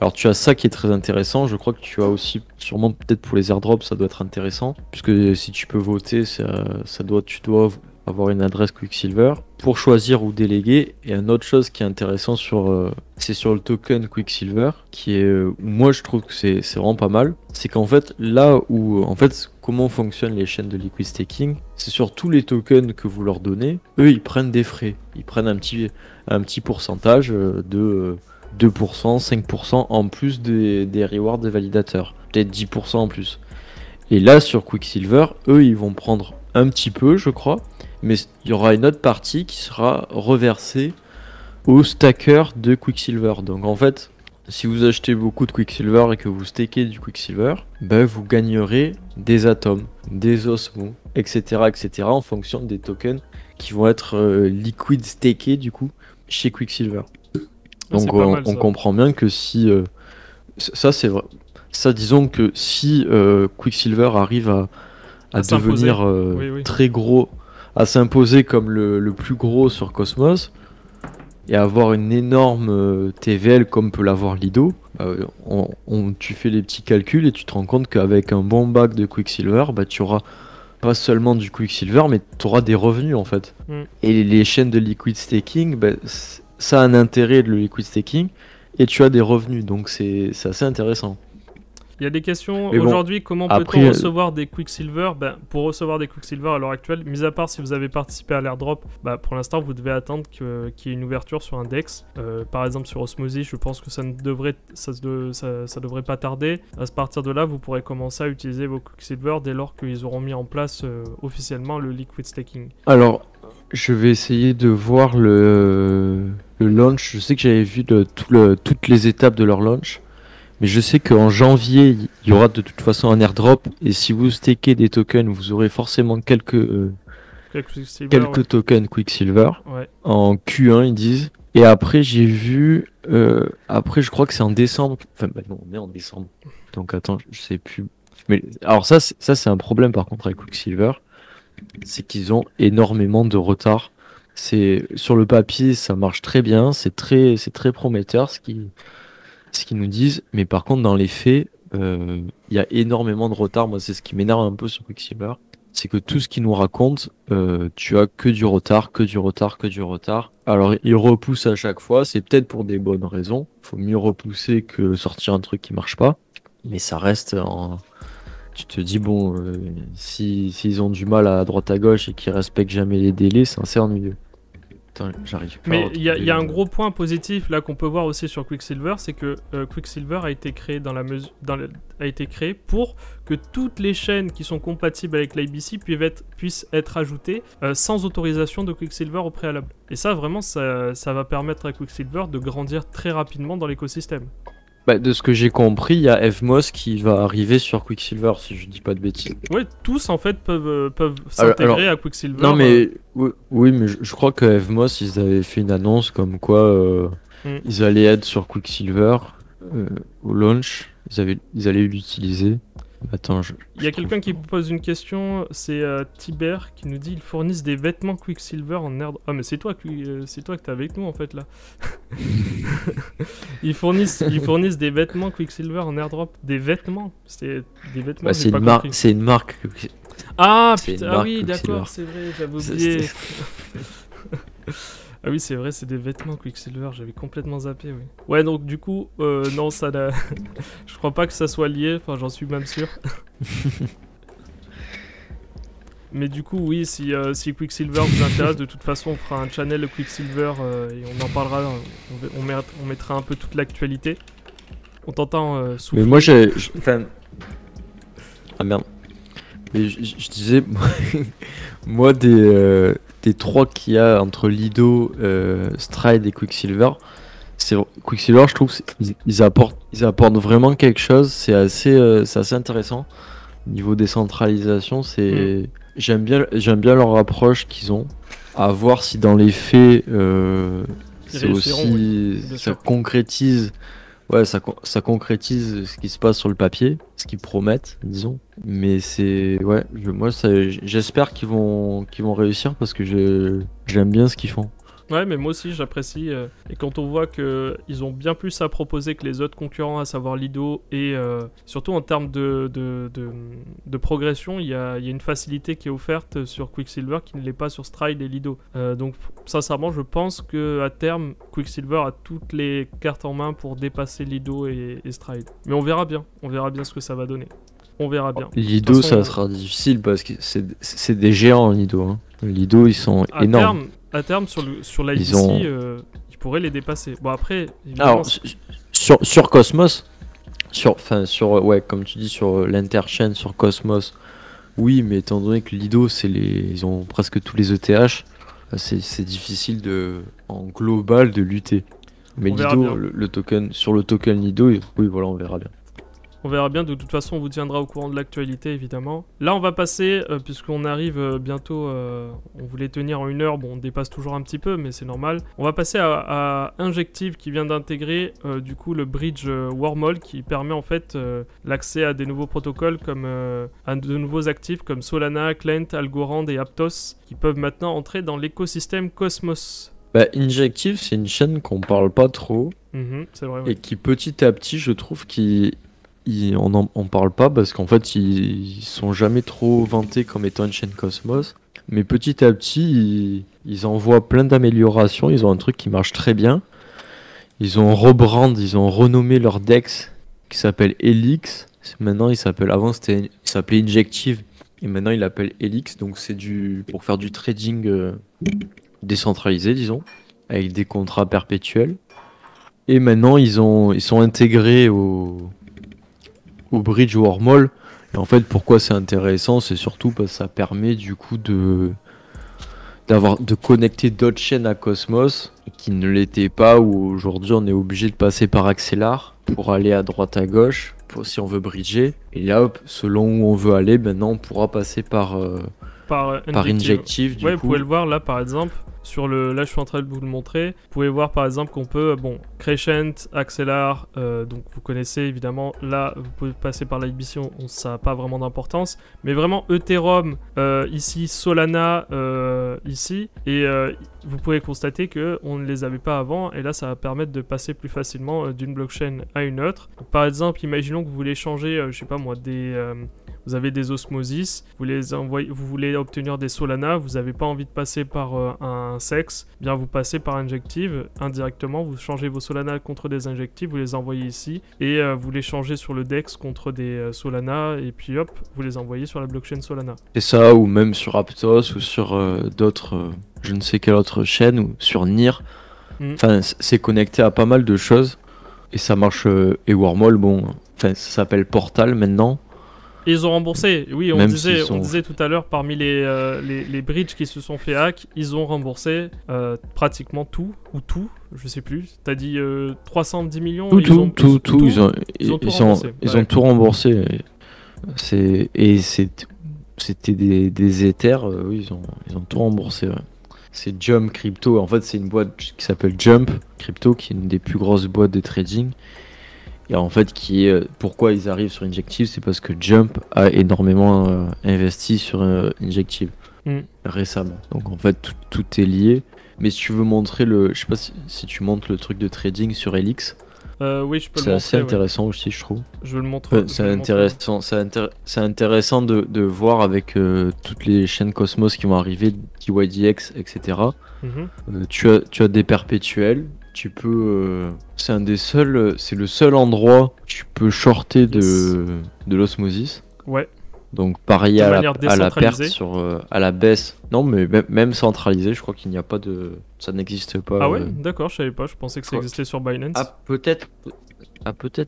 Alors tu as ça qui est très intéressant, je crois que tu as aussi, sûrement peut-être pour les airdrops ça doit être intéressant, puisque si tu peux voter, tu dois avoir une adresse Quicksilver pour choisir ou déléguer. Et une autre chose qui est intéressant c'est sur le token Quicksilver, qui est, moi je trouve que c'est vraiment pas mal, c'est qu'en fait là où, en fait comment fonctionnent les chaînes de liquid staking, c'est sur tous les tokens que vous leur donnez, eux ils prennent des frais, ils prennent un petit pourcentage de 2%, 5% en plus des rewards des validateurs, peut-être 10% en plus. Et là sur Quicksilver, eux ils vont prendre un petit peu je crois, mais il y aura une autre partie qui sera reversée aux stackers de Quicksilver. Donc en fait, si vous achetez beaucoup de Quicksilver et que vous stakez du Quicksilver, ben vous gagnerez des atomes, des osmos, etc. en fonction des tokens qui vont être liquid stakés du coup chez Quicksilver. Donc on comprend bien que si ça c'est vrai. Ça disons que si Quicksilver arrive à devenir très gros, à s'imposer comme le plus gros sur Cosmos et avoir une énorme TVL comme peut l'avoir Lido, tu fais les petits calculs et tu te rends compte qu'avec un bon back de Quicksilver, tu auras pas seulement du Quicksilver mais tu auras des revenus en fait. Et les chaînes de liquid staking, ça a un intérêt le liquid staking et tu as des revenus, donc c'est assez intéressant. Il y a des questions aujourd'hui, comment peut-on recevoir des Quicksilver? Pour recevoir des Quicksilver à l'heure actuelle, mis à part si vous avez participé à l'airdrop, pour l'instant vous devez attendre qu'il y ait une ouverture sur un DEX. Par exemple sur Osmosis, je pense que ça devrait pas tarder. À partir de là, vous pourrez commencer à utiliser vos Quicksilver dès lors qu'ils auront mis en place officiellement le liquid staking. Alors, je vais essayer de voir le launch. Je sais que j'avais vu toutes les étapes de leur launch. Mais je sais qu'en janvier, il y aura de toute façon un airdrop. Et si vous stakez des tokens, vous aurez forcément quelques tokens Quicksilver. Ouais. En Q1, ils disent. Et après, j'ai vu... après, je crois que c'est en décembre. Enfin, non, on est en décembre. Donc, attends, je sais plus. Mais alors ça c'est un problème par contre avec Quicksilver. C'est qu'ils ont énormément de retard. Sur le papier, ça marche très bien. C'est très prometteur ce qu'ils nous disent, mais par contre dans les faits il y a énormément de retard. Moi c'est ce qui m'énerve un peu sur Quicksilver, c'est que tout ce qu'ils nous racontent, tu as que du retard. Alors ils repoussent à chaque fois, c'est peut-être pour des bonnes raisons, faut mieux repousser que sortir un truc qui marche pas, mais ça reste tu te dis bon, s'ils ont du mal à droite à gauche et qu'ils respectent jamais les délais, c'est assez ennuyeux. J'arrive pas. Mais il y a un gros point positif là qu'on peut voir aussi sur Quicksilver, c'est que Quicksilver a été créé pour que toutes les chaînes qui sont compatibles avec l'IBC puissent être ajoutées sans autorisation de Quicksilver au préalable. Et ça vraiment ça va permettre à Quicksilver de grandir très rapidement dans l'écosystème. De ce que j'ai compris, il y a Evmos qui va arriver sur Quicksilver, si je dis pas de bêtises. Ouais, tous en fait peuvent s'intégrer à Quicksilver. Non mais oui, mais je crois que Evmos ils avaient fait une annonce comme quoi ils allaient être sur Quicksilver au launch, ils allaient l'utiliser. Attends, il y a quelqu'un qui pose une question, c'est Tiber qui nous dit ils fournissent des vêtements Quicksilver en airdrop. Ah mais c'est toi que t'es avec nous en fait là. ils fournissent des vêtements Quicksilver en airdrop. Des vêtements, c'est des vêtements. C'est une marque. Ah putain, oui d'accord, c'est vrai, j'avais oublié. Ah oui, c'est vrai, c'est des vêtements Quicksilver, j'avais complètement zappé, oui. Ouais, donc du coup, non, ça n'a... Je crois pas que ça soit lié, enfin j'en suis même sûr. Mais du coup, oui, si Quicksilver vous intéresse, de toute façon, on fera un channel Quicksilver et on en parlera, on mettra un peu toute l'actualité. On t'entend souffler. Mais moi, enfin... Ah merde. Mais je disais, moi, des trois qu'il y a entre Lido, Stride et Quicksilver, Quicksilver, je trouve, ils apportent vraiment quelque chose. C'est assez intéressant. Niveau décentralisation, j'aime bien leur approche qu'ils ont. À voir si dans les faits, c'est aussi ça concrétise. Ouais, ça concrétise ce qui se passe sur le papier, ce qu'ils promettent, disons. Mais j'espère qu'ils vont réussir parce que j'aime bien ce qu'ils font. Ouais, mais moi aussi j'apprécie. Et quand on voit qu'ils ont bien plus à proposer que les autres concurrents, à savoir Lido, et surtout en termes de progression, il y a une facilité qui est offerte sur Quicksilver qui ne l'est pas sur Stride et Lido. Donc sincèrement, je pense qu'à terme, Quicksilver a toutes les cartes en main pour dépasser Lido et Stride. Mais on verra bien ce que ça va donner. On verra bien. Lido, ça sera difficile parce que c'est des géants, Lido. Hein. Lido, ils sont énormes. À terme, sur l'IBC, ils pourraient les dépasser. Bon, après, alors, sur Cosmos, comme tu dis, sur l'interchain, sur Cosmos, oui, mais étant donné que Lido, ils ont presque tous les ETH, c'est difficile en global de lutter. Mais Lido, sur le token Lido, oui, voilà, on verra bien. On verra bien, de toute façon on vous tiendra au courant de l'actualité évidemment. Là on va passer, puisqu'on arrive bientôt, on voulait tenir en 1 heure, bon on dépasse toujours un petit peu mais c'est normal. On va passer à Injective qui vient d'intégrer du coup le bridge Wormhole qui permet en fait l'accès à des nouveaux protocoles comme à de nouveaux actifs comme Solana, Client, Algorand et Aptos qui peuvent maintenant entrer dans l'écosystème Cosmos. Injective c'est une chaîne qu'on parle pas trop c'est vrai, ouais. Et qui petit à petit je trouve on parle pas parce qu'en fait ils sont jamais trop vantés comme étant une chaîne Cosmos, mais petit à petit ils envoient plein d'améliorations. Ils ont un truc qui marche très bien. Ils ont renommé leur DEX qui s'appelle Helix. Maintenant avant il s'appelait Injective et maintenant il l'appelle Helix. Donc c'est pour faire du trading décentralisé, disons, avec des contrats perpétuels. Et maintenant ils sont intégrés au bridge Wormhole. Et en fait, pourquoi c'est intéressant, c'est surtout parce que ça permet du coup de connecter d'autres chaînes à Cosmos qui ne l'étaient pas, où aujourd'hui on est obligé de passer par Axelar pour aller à droite à gauche si on veut bridger. Et là, hop, selon où on veut aller, maintenant on pourra passer par Injective. Vous pouvez le voir là par exemple. Là, je suis en train de vous le montrer. Vous pouvez voir par exemple qu'on peut, Crescent, Axelar, donc vous connaissez évidemment. Là, vous pouvez passer par l'IBC, ça n'a pas vraiment d'importance. Mais vraiment, Ethereum, ici, Solana, ici. Et vous pouvez constater qu'on ne les avait pas avant. Et là, ça va permettre de passer plus facilement d'une blockchain à une autre. Donc, par exemple, imaginons que vous voulez changer, je sais pas moi, vous avez des osmosis, vous voulez obtenir des Solana, vous n'avez pas envie de passer par un SEX, bien vous passez par Injective, indirectement, vous changez vos Solana contre des Injectives, vous les envoyez ici, et vous les changez sur le DEX contre des Solana, et puis hop, vous les envoyez sur la blockchain Solana. C'est ça, ou même sur Aptos, ou sur d'autres, je ne sais quelle autre chaîne, ou sur NIR. Enfin, c'est connecté à pas mal de choses, et ça marche, et Wormhole, ça s'appelle Portal maintenant. Et ils ont remboursé, oui, on disait tout à l'heure, parmi les bridges qui se sont fait hack, ils ont remboursé pratiquement tout, je sais plus. T'as dit 310 millions Ils ont tout remboursé. C'était des Ethers, oui, ils ont tout remboursé. Ouais. C'est Jump Crypto, en fait c'est une boîte qui s'appelle Jump Crypto, qui est une des plus grosses boîtes de trading. Et en fait, pourquoi ils arrivent sur Injective, c'est parce que Jump a énormément investi sur Injective récemment. Donc en fait, tout est lié. Mais si tu veux montrer je sais pas si tu montres le truc de trading sur Helix. Oui, je peux le C'est montrer. assez Ouais. intéressant aussi, je trouve. Je vais le montrer. C'est intéressant de voir avec toutes les chaînes Cosmos qui vont arriver, DYDX, etc. Mhm. Tu as des perpétuels. Tu peux. C'est le seul endroit où tu peux shorter de l'osmosis. Ouais. Donc parier De à manière la perte décentralisée. à la baisse. Non, mais même centralisé, je crois qu'il n'y a pas de. Ça n'existe pas. Ah ouais, d'accord, je savais pas. Je pensais que ça crois- existait sur Binance. Peut-être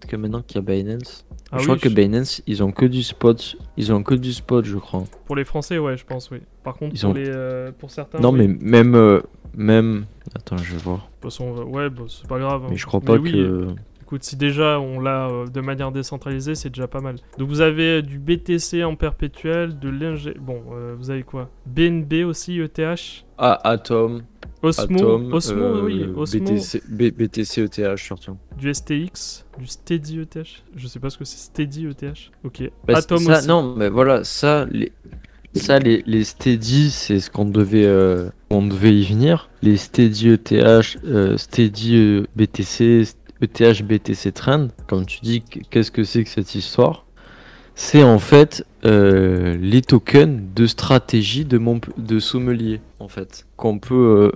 que maintenant qu'il y a Binance. Ah je oui, crois que Binance, ils ont que du spot. Ils ont que du spot, je crois. pour les Français, ouais, je pense, oui. Par contre, Ils pour ont- pour certains. Non, oui. mais même. Attends, je vais voir. De toute façon, ouais, bah, c'est pas grave. Mais hein. je crois pas oui, que. Écoute, si déjà on l'a de manière décentralisée, c'est déjà pas mal. Donc vous avez du BTC en perpétuel, de l'ingé... Bon, vous avez quoi? BNB aussi, ETH, Ah, Atom. Osmo, oui, Osmo, BTC ETH surtout. du STX, du Steady ETH. Je sais pas ce que c'est Steady ETH. Ok. Bah, Atom ça, aussi. non, mais voilà, les steady, c'est ce qu'on devait y venir. Les steady ETH, steady BTC, ETH BTC Trend, comme tu dis, qu'est-ce que c'est que cette histoire? C'est en fait les tokens de stratégie de sommelier, en fait, qu'on peut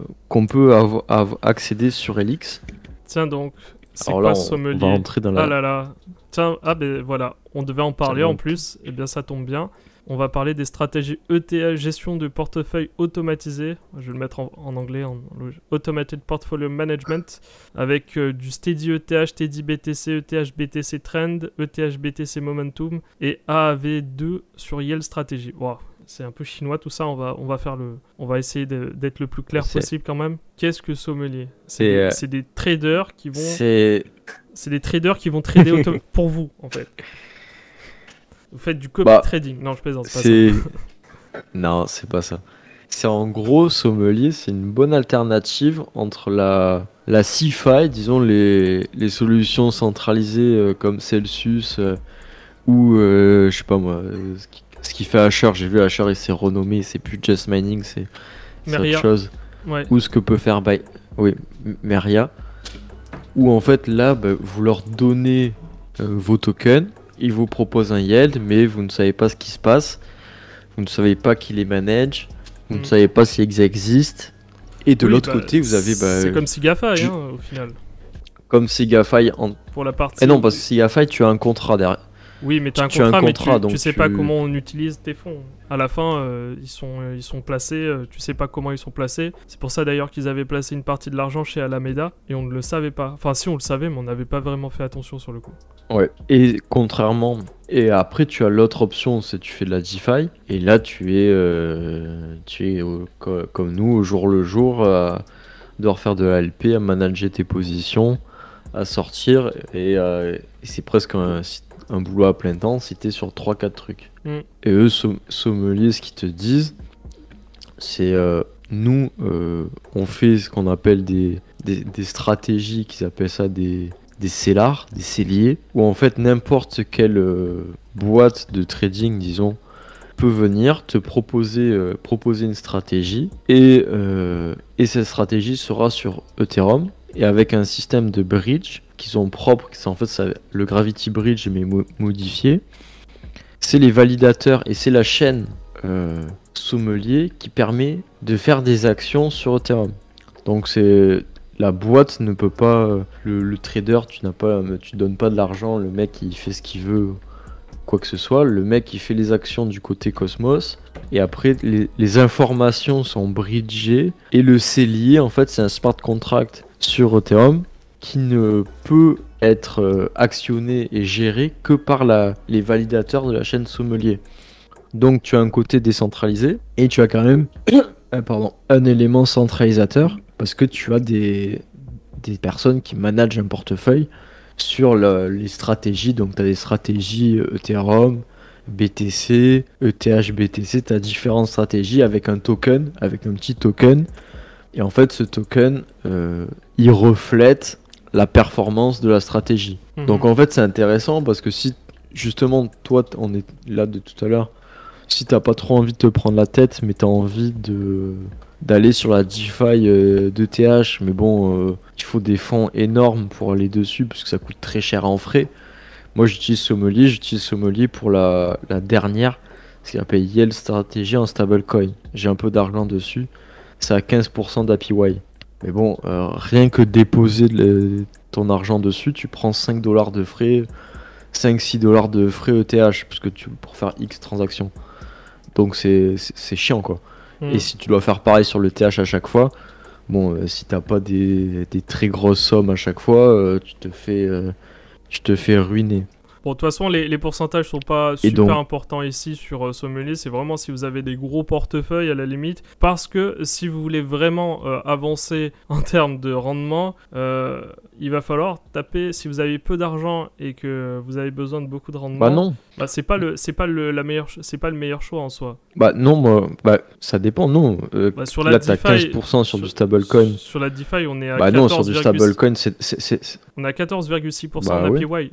accéder sur Elix. Tiens donc, c'est Alors quoi là, sommelier? on va rentrer dans la. Ah là là. Tiens, ah ben voilà, on devait en parler Ça en monte. plus. Eh bien, ça tombe bien. On va parler des stratégies ETH, gestion de portefeuille automatisé. Je vais le mettre en anglais, Automated Portfolio Management, avec du Steady ETH, Steady BTC, ETH BTC Trend, ETH BTC Momentum et AAV2 sur Yale Strategy. Wow, c'est un peu chinois tout ça. On va essayer d'être le plus clair possible quand même. Qu'est-ce que sommelier? C'est des traders qui vont. C'est des traders qui vont trader pour vous en fait. Vous faites du copy trading. Non, je plaisante, c'est pas ça. Non, c'est pas ça. C'est en gros, sommelier, c'est une bonne alternative entre la CeFi, disons les solutions centralisées comme Celsius ou je sais pas moi, ce qui fait Asher. J'ai vu Asher, il s'est renommé, c'est plus Just Mining, c'est autre chose. Ouais. Ou ce que peut faire Meria. Où en fait là, vous leur donnez vos tokens. Ils vous proposent un yield, mais vous ne savez pas ce qui se passe. Vous ne savez pas qui les manage. Vous ne savez pas s'ils existent. Et de l'autre côté, vous avez... c'est comme SIGAFI, au final. Comme SIGAFI pour la partie... Et non, parce que SIGAFI, tu as un contrat derrière. Oui, mais tu as un contrat, mais tu sais pas comment on utilise tes fonds. À la fin, ils sont placés, tu sais pas comment ils sont placés. C'est pour ça d'ailleurs qu'ils avaient placé une partie de l'argent chez Alameda et on ne le savait pas. Enfin, si on le savait, mais on n'avait pas vraiment fait attention sur le coup. Ouais, et contrairement... Et après, tu as l'autre option, c'est tu fais de la DeFi. Et là, tu es comme nous, au jour le jour, à devoir faire de la LP, à manager tes positions, à sortir. Et c'est presque un boulot à plein temps si t'es sur 3-4 trucs. Et eux, sommeliers, ce qu'ils te disent, c'est nous, on fait ce qu'on appelle des stratégies, qu'ils appellent ça des sellars, des celliers, où en fait n'importe quelle boîte de trading, disons, peut venir te proposer une stratégie, et cette stratégie sera sur Ethereum, et avec un système de bridge qui sont propres, c'est en fait le Gravity Bridge mais modifié. C'est les validateurs et c'est la chaîne sommelier qui permet de faire des actions sur Ethereum. Donc la boîte ne peut pas, le trader, tu donnes pas de l'argent, le mec il fait ce qu'il veut, quoi que ce soit, le mec il fait les actions du côté Cosmos, et après les informations sont bridgées, et le cellier en fait c'est un smart contract sur Ethereum qui ne peut être actionné et géré que par les validateurs de la chaîne sommelier. Donc tu as un côté décentralisé et tu as quand même un élément centralisateur parce que tu as des personnes qui managent un portefeuille sur les stratégies. Donc tu as des stratégies Ethereum, BTC, ETH, BTC, tu as différentes stratégies avec un token, avec un petit token. Et en fait ce token, il reflète la performance de la stratégie. Donc en fait c'est intéressant parce que si justement toi on est là de tout à l'heure, si t'as pas trop envie de te prendre la tête mais t'as envie d'aller sur la DeFi d'ETH, mais bon, il faut des fonds énormes pour aller dessus parce que ça coûte très cher en frais. Moi j'utilise Sommelier pour la dernière, ce qu'il appelle Yield Strategy en stablecoin. J'ai un peu d'argent dessus, c'est à 15% d'APY. Mais bon, rien que déposer ton argent dessus, tu prends 5 dollars de frais, 5-6 dollars de frais ETH parce que pour faire X transactions. Donc c'est chiant quoi. Et si tu dois faire pareil sur le TH à chaque fois, bon, si t'as pas des très grosses sommes à chaque fois, tu te fais ruiner. Bon, de toute façon, les pourcentages sont pas super importants ici sur Sommelier. C'est vraiment si vous avez des gros portefeuilles à la limite. Parce que si vous voulez vraiment avancer en termes de rendement, il va falloir taper. Si vous avez peu d'argent et que vous avez besoin de beaucoup de rendement, bah non. Bah c'est pas le meilleur choix en soi. Bah non, moi, bah ça dépend. Non. Sur là, t'as 15% sur du stablecoin. Sur la DeFi, on est à 14, non, sur du stablecoin, on a 14,6% bah, d'APY. Ouais.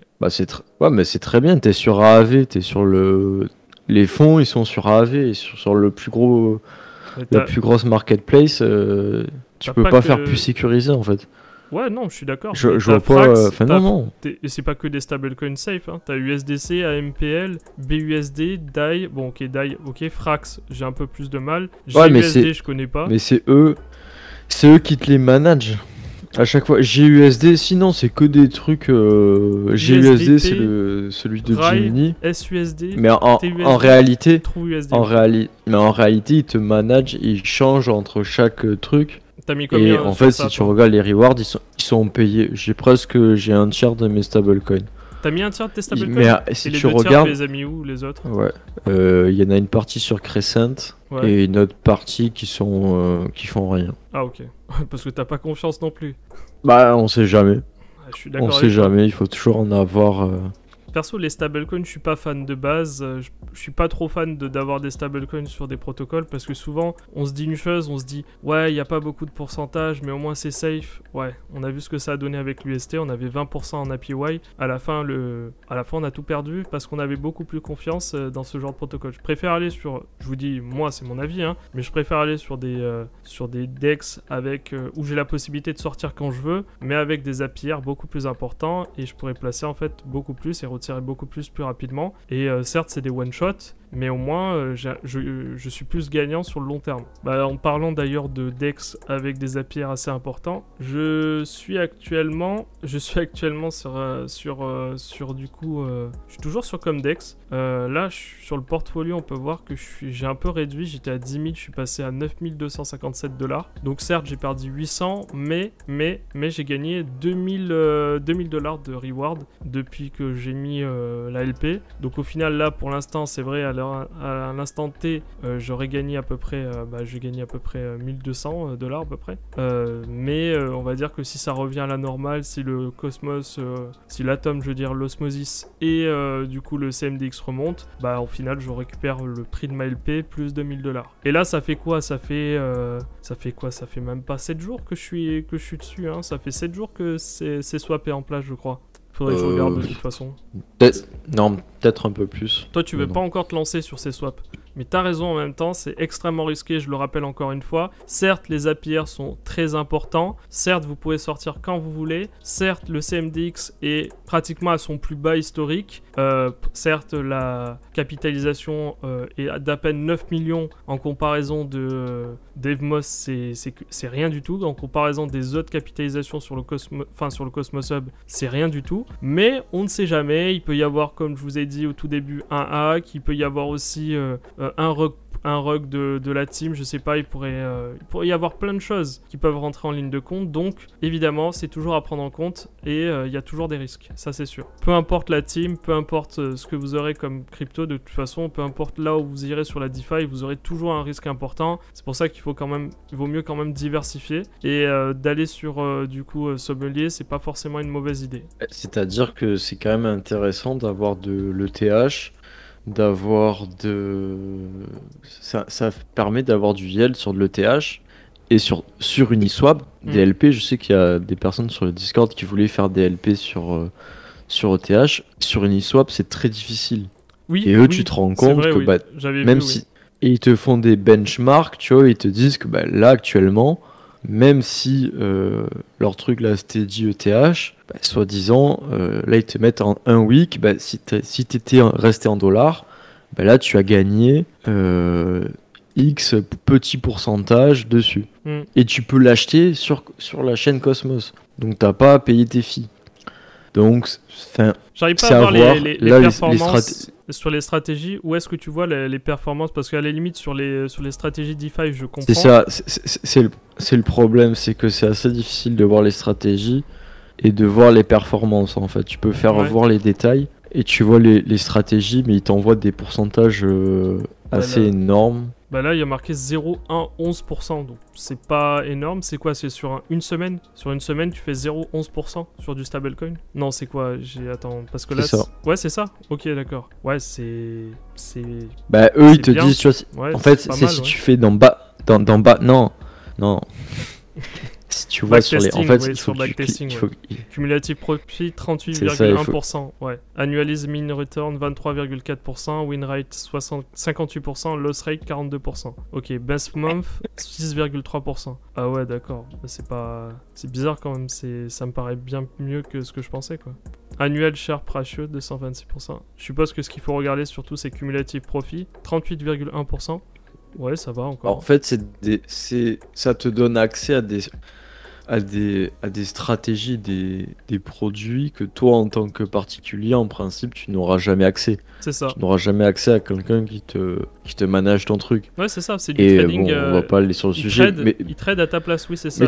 Bah mais c'est très bien. T'es sur AAV, t'es sur les fonds, ils sont sur AAV, et sur le plus gros, la plus grosse marketplace. Tu peux pas faire plus sécurisé en fait. Ouais, non, je suis d'accord. Je vois pas. Enfin, non. Et c'est pas que des stablecoins safe. Hein. T'as USDC, AMPL, BUSD, DAI. Bon, ok, DAI, ok. Frax, j'ai un peu plus de mal. GUSD, je connais pas. Mais c'est eux qui te les managent. À chaque fois, GUSD, sinon c'est que des trucs. GUSD, c'est celui de Gemini. SUSD. Mais en réalité, ils te managent, ils changent entre chaque truc. T'as mis combien et en fait, si tu regardes les rewards, ils sont payés. J'ai un tiers de mes stablecoins. T'as mis un tiers de tes stablecoins? Mais si tu regardes, tu les as mis où les autres? Ouais. Il y en a une partie sur Crescent et une autre partie qui font rien. Ah ok. Parce que t'as pas confiance non plus. Bah on sait jamais. Je suis d'accord. On sait jamais. Il faut toujours en avoir. Perso, les stablecoins, je suis pas fan de base. Je suis pas trop fan d'avoir des stablecoins sur des protocoles parce que souvent, on se dit une chose, on se dit ouais, il y a pas beaucoup de pourcentage, mais au moins c'est safe. Ouais, on a vu ce que ça a donné avec l'UST. On avait 20% en APY. À la fin, on a tout perdu parce qu'on avait beaucoup plus confiance dans ce genre de protocole. Je préfère aller sur, je vous dis, moi c'est mon avis, hein, mais je préfère aller sur des DEX avec où j'ai la possibilité de sortir quand je veux, mais avec des APR beaucoup plus importants et je pourrais placer en fait beaucoup plus et retirer beaucoup plus rapidement. Et certes, c'est des one-shot, mais au moins, je suis plus gagnant sur le long terme. Bah, en parlant d'ailleurs de DEX avec des APR assez importants, je suis actuellement sur du coup, je suis toujours sur Comdex. Là, sur le portfolio, on peut voir que j'ai un peu réduit. J'étais à 10 000, je suis passé à 9 257 $. Donc certes, j'ai perdu 800, mais j'ai gagné 2000 $, de reward depuis que j'ai mis la LP. Donc au final, là, pour l'instant, c'est vrai, à l'instant T, j'aurais gagné à peu près, j'ai gagné à peu près 1200 $ à peu près. Mais on va dire que si ça revient à la normale, si le Cosmos, si l'atome, je veux dire l'osmosis et du coup le CMDX remonte, bah au final, je récupère le prix de ma LP plus 2000 $. Et là, ça fait quoi? Ça fait quoi? Ça fait même pas 7 jours que je suis dessus. Hein. Ça fait 7 jours que c'est swappé en place, je crois. Faudrait que je regarde de toute façon. Peut-être un peu plus. Toi, tu veux pas encore te lancer sur ces swaps. Mais t'as raison en même temps, c'est extrêmement risqué, je le rappelle encore une fois. Certes, les APR sont très importants. Certes, vous pouvez sortir quand vous voulez. Certes, le CMDX est pratiquement à son plus bas historique. Certes, la capitalisation est d'à peine 9 millions en comparaison d'Evmos, c'est rien du tout. En comparaison des autres capitalisations sur le Cosmos Hub, c'est rien du tout. Mais on ne sait jamais, il peut y avoir, comme je vous ai dit au tout début, un hack, il peut y avoir aussi un rug de la team, je sais pas, il pourrait y avoir plein de choses qui peuvent rentrer en ligne de compte, donc évidemment c'est toujours à prendre en compte et il y a toujours des risques, ça c'est sûr. Peu importe la team, peu importe ce que vous aurez comme crypto, de toute façon, peu importe là où vous irez sur la DeFi, vous aurez toujours un risque important, c'est pour ça qu'il vaut mieux quand même diversifier et d'aller sur du coup Sommelier, c'est pas forcément une mauvaise idée. C'est-à-dire que c'est quand même intéressant d'avoir de l'ETH, ça permet d'avoir du yield sur de l'ETH et sur Uniswap, des LP. Je sais qu'il y a des personnes sur le Discord qui voulaient faire des LP sur ETH. Sur Uniswap, c'est très difficile. Oui, et eux, tu te rends compte que Et ils te font des benchmarks, tu vois, ils te disent que bah, là, actuellement, même si leur truc, là, c'était dit ETH, bah, soi-disant, là, ils te mettent en un week, bah, si t'étais resté en dollars, bah, là, tu as gagné X petit pourcentage dessus. Et tu peux l'acheter sur la chaîne Cosmos. Donc, t'as pas à payer tes fees. Donc, j'arrive pas à voir les performances sur les stratégies. Où est-ce que tu vois les performances? Parce qu'à la limite, sur les stratégies DeFi, je comprends. C'est ça, c'est le problème, c'est que c'est assez difficile de voir les stratégies et de voir les performances, en fait. Tu peux faire voir les détails et tu vois les stratégies, mais ils t'envoient des pourcentages assez énormes. Bah là, il y a marqué 0,111%, donc c'est pas énorme. C'est quoi? C'est sur une semaine? Sur une semaine, tu fais 0,11% sur du stablecoin? Non, c'est quoi? Attends, parce que là... C'est ça. Ouais, c'est ça? Ok, d'accord. Ouais, c'est... Bah, eux, ils te disent, tu vois, en fait, c'est si tu fais dans bas... Non. Si tu vois sur les... En fait, sur backtesting, cumulative profit 38,1%. Ouais. Annualize mean return 23,4%. Win rate 58%. Loss rate 42%. Ok. Best month 6,3%. Ah ouais, d'accord. C'est bizarre quand même. Ça me paraît bien mieux que ce que je pensais, quoi. Annual Sharp Ratio 226%. Je suppose que ce qu'il faut regarder surtout, c'est cumulative profit 38,1%. Ouais, ça va encore. En fait, ça te donne accès à des stratégies, des produits que toi, en tant que particulier, en principe, tu n'auras jamais accès. C'est ça. Tu n'auras jamais accès à quelqu'un qui te manage ton truc. Ouais, c'est ça, c'est du trading. Bon, on va pas aller sur le sujet. Il trade à ta place, oui, c'est ça,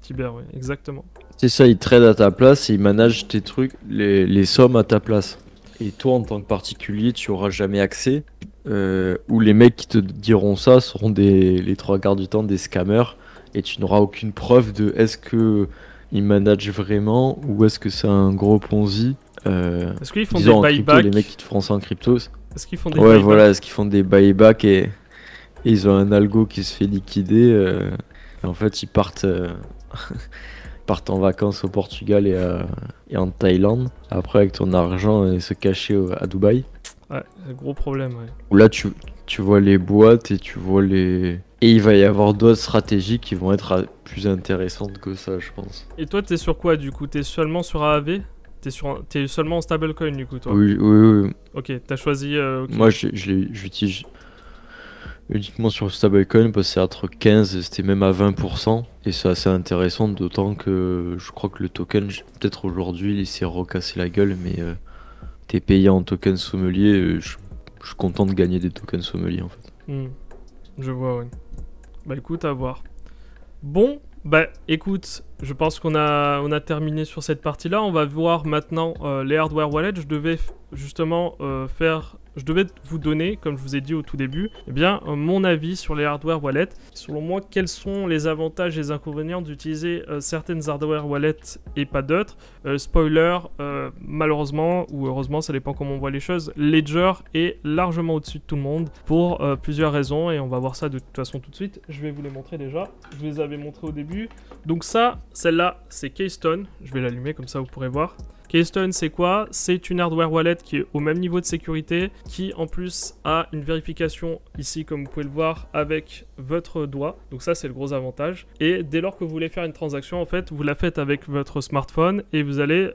Tiber, oui, exactement. C'est ça, il trade à ta place et il manage tes trucs, les sommes à ta place. Et toi, en tant que particulier, tu n'auras jamais accès. Ou les mecs qui te diront ça seront les trois quarts du temps des scammers. Et tu n'auras aucune preuve de est-ce qu'ils managent vraiment ou est-ce que c'est un gros Ponzi. Est-ce qu'ils font des buybacks? Les mecs qui te font ça en crypto. Est-ce qu'ils font des buybacks? Voilà, est-ce qu'ils font des buybacks et ils ont un algo qui se fait liquider. Et en fait, ils partent en vacances au Portugal et en Thaïlande. Après, avec ton argent, et se cacher à Dubaï. Ouais, gros problème, ouais. Où là, tu vois les boîtes et tu vois les... Et il va y avoir d'autres stratégies qui vont être plus intéressantes que ça, je pense. Et toi, t'es sur quoi, du coup? T'es seulement sur AAV? T'es seulement en stablecoin, du coup, toi? Oui. Ok, t'as choisi... okay. Moi, j'utilise uniquement sur stablecoin parce que c'est entre 15 et c'était même à 20%. Et c'est assez intéressant, d'autant que je crois que le token, peut-être aujourd'hui, il s'est recassé la gueule, mais t'es payé en token sommelier. Je suis content de gagner des tokens sommeliers, en fait. Je vois, oui. Bah écoute, à voir. Bon, bah écoute, je pense qu'on a terminé sur cette partie-là. On va voir maintenant les hardware wallets. Je devais justement je devais vous donner, comme je vous ai dit au tout début, eh bien, mon avis sur les hardware wallets. Selon moi, quels sont les avantages et les inconvénients d'utiliser certaines hardware wallets et pas d'autres. Spoiler, malheureusement, ou heureusement, ça dépend comment on voit les choses, Ledger est largement au-dessus de tout le monde pour plusieurs raisons, et on va voir ça de toute façon tout de suite. Je vais vous les montrer déjà. Je vous les avais montrés au début. Donc ça, celle-là, c'est Keystone. Je vais l'allumer, comme ça vous pourrez voir. Keystone, c'est quoi? C'est une hardware wallet qui est au même niveau de sécurité, qui en plus a une vérification ici, comme vous pouvez le voir, avec votre doigt. Donc ça, c'est le gros avantage. Et dès lors que vous voulez faire une transaction, en fait, vous la faites avec votre smartphone et vous allez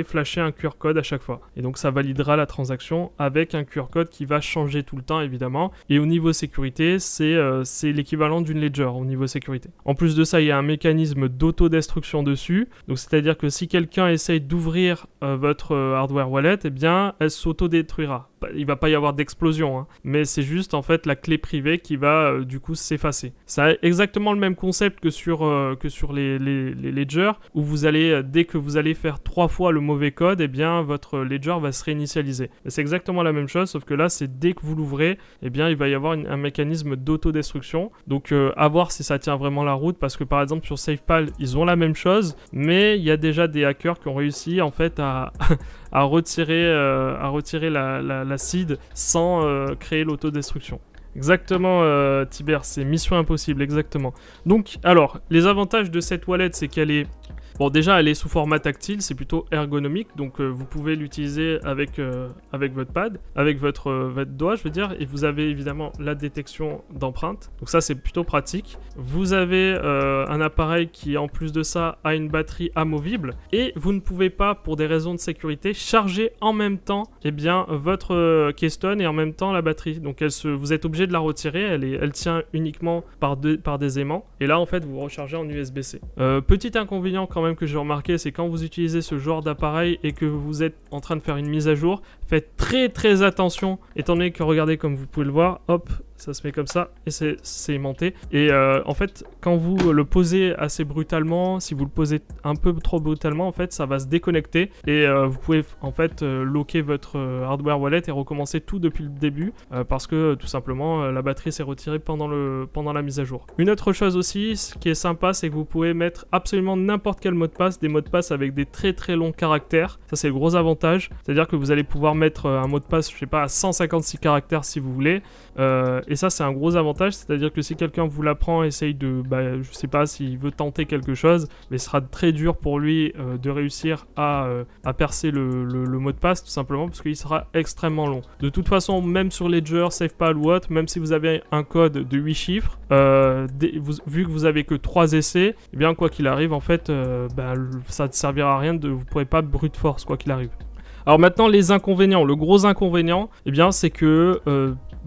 flasher un QR code à chaque fois. Et donc ça validera la transaction avec un QR code qui va changer tout le temps, évidemment. Et au niveau sécurité, c'est l'équivalent d'une ledger au niveau sécurité. En plus de ça, il y a un mécanisme d'autodestruction dessus. Donc c'est-à-dire que si quelqu'un essaye d'ouvrir votre hardware wallet, eh bien, elle s'autodétruira. Il va pas y avoir d'explosion, hein, mais c'est juste en fait la clé privée qui va du coup s'effacer. Ça a exactement le même concept que sur les ledgers, où vous allez, dès que vous allez faire 3 fois le mauvais code, eh bien votre ledger va se réinitialiser. C'est exactement la même chose, sauf que là c'est dès que vous l'ouvrez, eh bien il va y avoir un mécanisme d'autodestruction. Donc à voir si ça tient vraiment la route, parce que par exemple sur SafePal ils ont la même chose, mais il y a déjà des hackers qui ont réussi en fait à retirer la seed sans créer l'autodestruction. Exactement, Tiber, c'est mission impossible, exactement. Donc, alors, les avantages de cette wallet, c'est qu'elle est Bon, déjà, elle est sous format tactile, c'est plutôt ergonomique, donc vous pouvez l'utiliser avec votre pad, avec votre doigt, je veux dire, et vous avez évidemment la détection d'empreinte. Donc ça, c'est plutôt pratique. Vous avez un appareil qui, en plus de ça, a une batterie amovible, et vous ne pouvez pas, pour des raisons de sécurité, charger en même temps, eh bien, votre Keystone et en même temps la batterie. Donc vous êtes obligé de la retirer, elle tient uniquement par des aimants, et là, en fait, vous rechargez en USB-C. Petit inconvénient quand même que j'ai remarqué, c'est quand vous utilisez ce genre d'appareil et que vous êtes en train de faire une mise à jour, faites très attention, étant donné que regardez comme vous pouvez le voir, hop, ça se met comme ça et c'est aimanté. Et en fait, quand vous le posez assez brutalement, si vous le posez un peu trop brutalement, en fait, ça va se déconnecter et vous pouvez en fait locker votre hardware wallet et recommencer tout depuis le début parce que tout simplement la batterie s'est retirée pendant la mise à jour. Une autre chose aussi, ce qui est sympa, c'est que vous pouvez mettre absolument n'importe quel mot de passe, des mots de passe avec des très longs caractères. Ça, c'est le gros avantage. C'est-à-dire que vous allez pouvoir mettre un mot de passe, je sais pas, à 156 caractères si vous voulez. Et ça, c'est un gros avantage, c'est-à-dire que si quelqu'un vous l'apprend, essaye de, je sais pas, s'il veut tenter quelque chose, mais ce sera très dur pour lui de réussir à percer le mot de passe, tout simplement, parce qu'il sera extrêmement long. De toute façon, même sur Ledger, SafePal ou autre, même si vous avez un code de 8 chiffres, vu que vous avez que 3 essais, eh bien, quoi qu'il arrive, en fait, ça ne servira à rien, vous ne pourrez pas brute force, quoi qu'il arrive. Alors maintenant, les inconvénients. Le gros inconvénient, eh bien, c'est que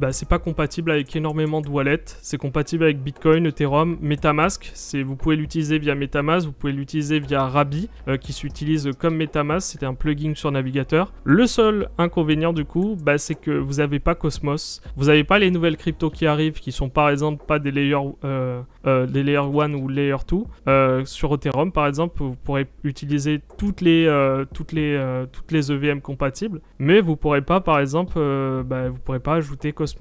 c'est pas compatible avec énormément de wallets. C'est compatible avec Bitcoin, Ethereum, Metamask. Vous pouvez l'utiliser via Metamask, vous pouvez l'utiliser via Rabi, qui s'utilise comme Metamask. C'était un plugin sur navigateur. Le seul inconvénient du coup, c'est que vous n'avez pas Cosmos. Vous n'avez pas les nouvelles cryptos qui arrivent, qui sont par exemple pas des Layer 1 ou Layer 2. Sur Ethereum par exemple, vous pourrez utiliser toutes les EVM compatibles, mais vous pourrez pas par exemple, vous pourrez pas ajouter Cosmos.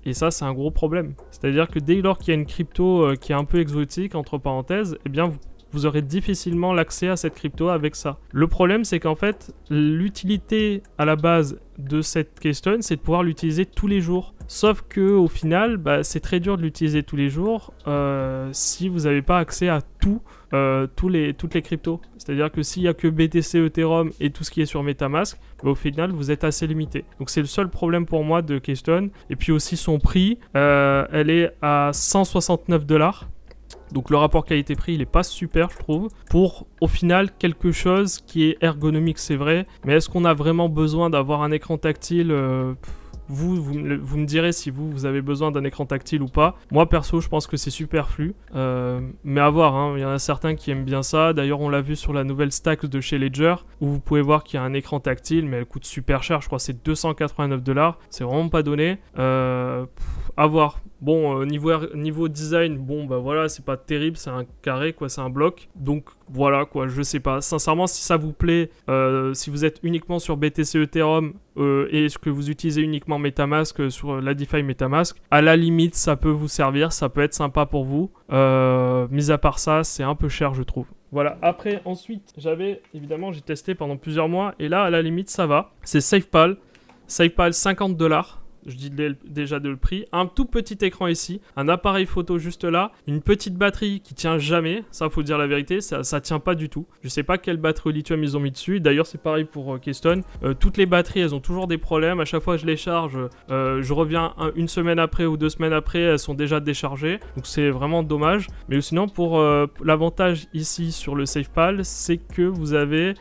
Et ça, c'est un gros problème. C'est-à-dire que dès lors qu'il y a une crypto qui est un peu exotique, entre parenthèses, eh bien vous aurez difficilement l'accès à cette crypto avec ça. Le problème, c'est qu'en fait, l'utilité à la base de cette Keystone, c'est de pouvoir l'utiliser tous les jours. Sauf que au final, c'est très dur de l'utiliser tous les jours si vous n'avez pas accès à toutes les cryptos. C'est-à-dire que s'il n'y a que BTC, Ethereum et tout ce qui est sur Metamask, au final, vous êtes assez limité. Donc c'est le seul problème pour moi de Keystone. Et puis aussi son prix, elle est à 169 $. Donc le rapport qualité-prix, il est pas super, je trouve, pour au final quelque chose qui est ergonomique, c'est vrai, mais est-ce qu'on a vraiment besoin d'avoir un écran tactile vous me direz si vous avez besoin d'un écran tactile ou pas. Moi perso, je pense que c'est superflu, mais à voir, hein. Il y en a certains qui aiment bien ça. D'ailleurs, on l'a vu sur la nouvelle stack de chez Ledger, où vous pouvez voir qu'il y a un écran tactile, mais elle coûte super cher, je crois que c'est 289 $. C'est vraiment pas donné. À voir. Bon, niveau design, voilà, c'est pas terrible, c'est un carré, quoi, c'est un bloc. Donc voilà, quoi, je sais pas. Sincèrement, si ça vous plaît, si vous êtes uniquement sur BTC Ethereum et que vous utilisez uniquement Metamask sur la DeFi Metamask, à la limite, ça peut vous servir, ça peut être sympa pour vous. Mis à part ça, c'est un peu cher, je trouve. Voilà, après, ensuite, évidemment, j'ai testé pendant plusieurs mois, et là, à la limite, ça va. C'est SafePal. SafePal, 50 $. Je dis déjà de le prix, un tout petit écran ici, un appareil photo juste là, une petite batterie qui tient jamais, ça faut dire la vérité, ça tient pas du tout. Je sais pas quelle batterie au lithium ils ont mis dessus, d'ailleurs c'est pareil pour Keystone, toutes les batteries elles ont toujours des problèmes, à chaque fois que je les charge, je reviens une semaine après ou 2 semaines après, elles sont déjà déchargées, donc c'est vraiment dommage. Mais sinon pour l'avantage ici sur le SafePal, c'est que vous avez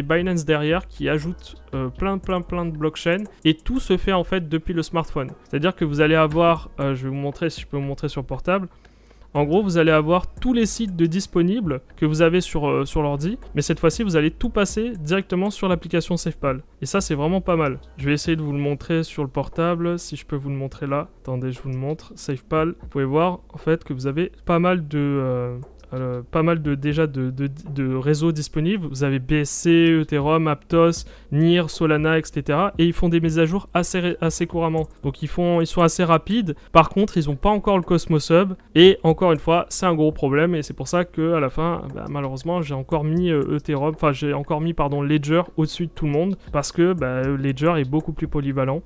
Binance derrière qui ajoute plein de blockchains, et tout se fait en fait depuis le smartphone. C'est-à-dire que vous allez avoir, je vais vous montrer, si je peux vous montrer sur portable, en gros vous allez avoir tous les sites disponibles que vous avez sur l'ordi, mais cette fois-ci vous allez tout passer directement sur l'application SafePal. Et ça c'est vraiment pas mal. Je vais essayer de vous le montrer sur le portable, si je peux vous le montrer là. Attendez, je vous le montre. SafePal, vous pouvez voir en fait que vous avez pas mal de réseaux disponibles. Vous avez BSC, Ethereum, Aptos, NIR, Solana, etc. Et ils font des mises à jour assez couramment. Donc ils sont assez rapides. Par contre, ils n'ont pas encore le Cosmos Hub. Et encore une fois, c'est un gros problème. Et c'est pour ça qu'à la fin, malheureusement, j'ai encore mis Ledger au-dessus de tout le monde. Parce que Ledger est beaucoup plus polyvalent.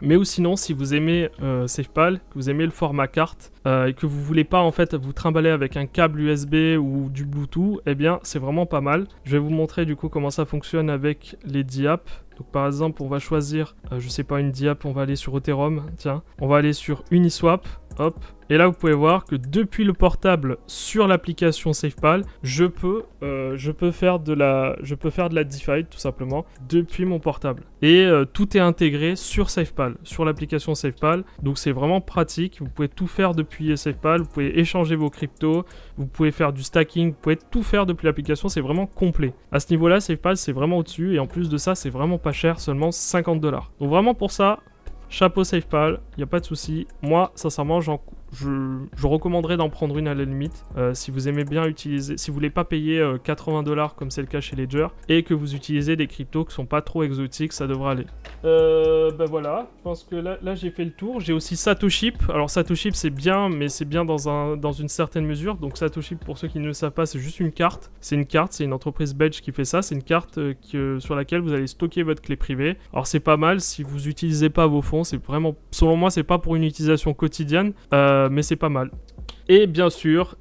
Mais ou sinon, si vous aimez SafePal, que vous aimez le format carte et que vous voulez pas en fait vous trimballer avec un câble USB ou du Bluetooth, eh bien c'est vraiment pas mal. Je vais vous montrer du coup comment ça fonctionne avec les DIAP. Donc par exemple, on va choisir, je sais pas, une DIAP, on va aller sur Ethereum, tiens, on va aller sur Uniswap, hop. Et là, vous pouvez voir que depuis le portable sur l'application SafePal, je peux faire de la DeFi tout simplement depuis mon portable. Et tout est intégré sur SafePal, sur l'application SafePal. Donc c'est vraiment pratique. Vous pouvez tout faire depuis SafePal. Vous pouvez échanger vos cryptos. Vous pouvez faire du stacking. Vous pouvez tout faire depuis l'application. C'est vraiment complet. À ce niveau-là, SafePal c'est vraiment au-dessus. Et en plus de ça, c'est vraiment pas cher, seulement $50. Donc vraiment pour ça, chapeau SafePal, il n'y a pas de souci. Moi, sincèrement, je recommanderais d'en prendre une à la limite. Si vous aimez bien utiliser, si vous voulez pas payer $80 comme c'est le cas chez Ledger et que vous utilisez des cryptos qui sont pas trop exotiques, ça devrait aller. Ben voilà, je pense que là j'ai fait le tour. J'ai aussi Satoship. Alors Satoship c'est bien, mais c'est bien dans une certaine mesure. Donc Satoship, pour ceux qui ne le savent pas, c'est juste une carte. C'est une entreprise belge qui fait ça. C'est une carte sur laquelle vous allez stocker votre clé privée. Alors c'est pas mal si vous utilisez pas vos fonds. C'est vraiment, selon moi, c'est pas pour une utilisation quotidienne. Mais c'est pas mal. Et bien sûr,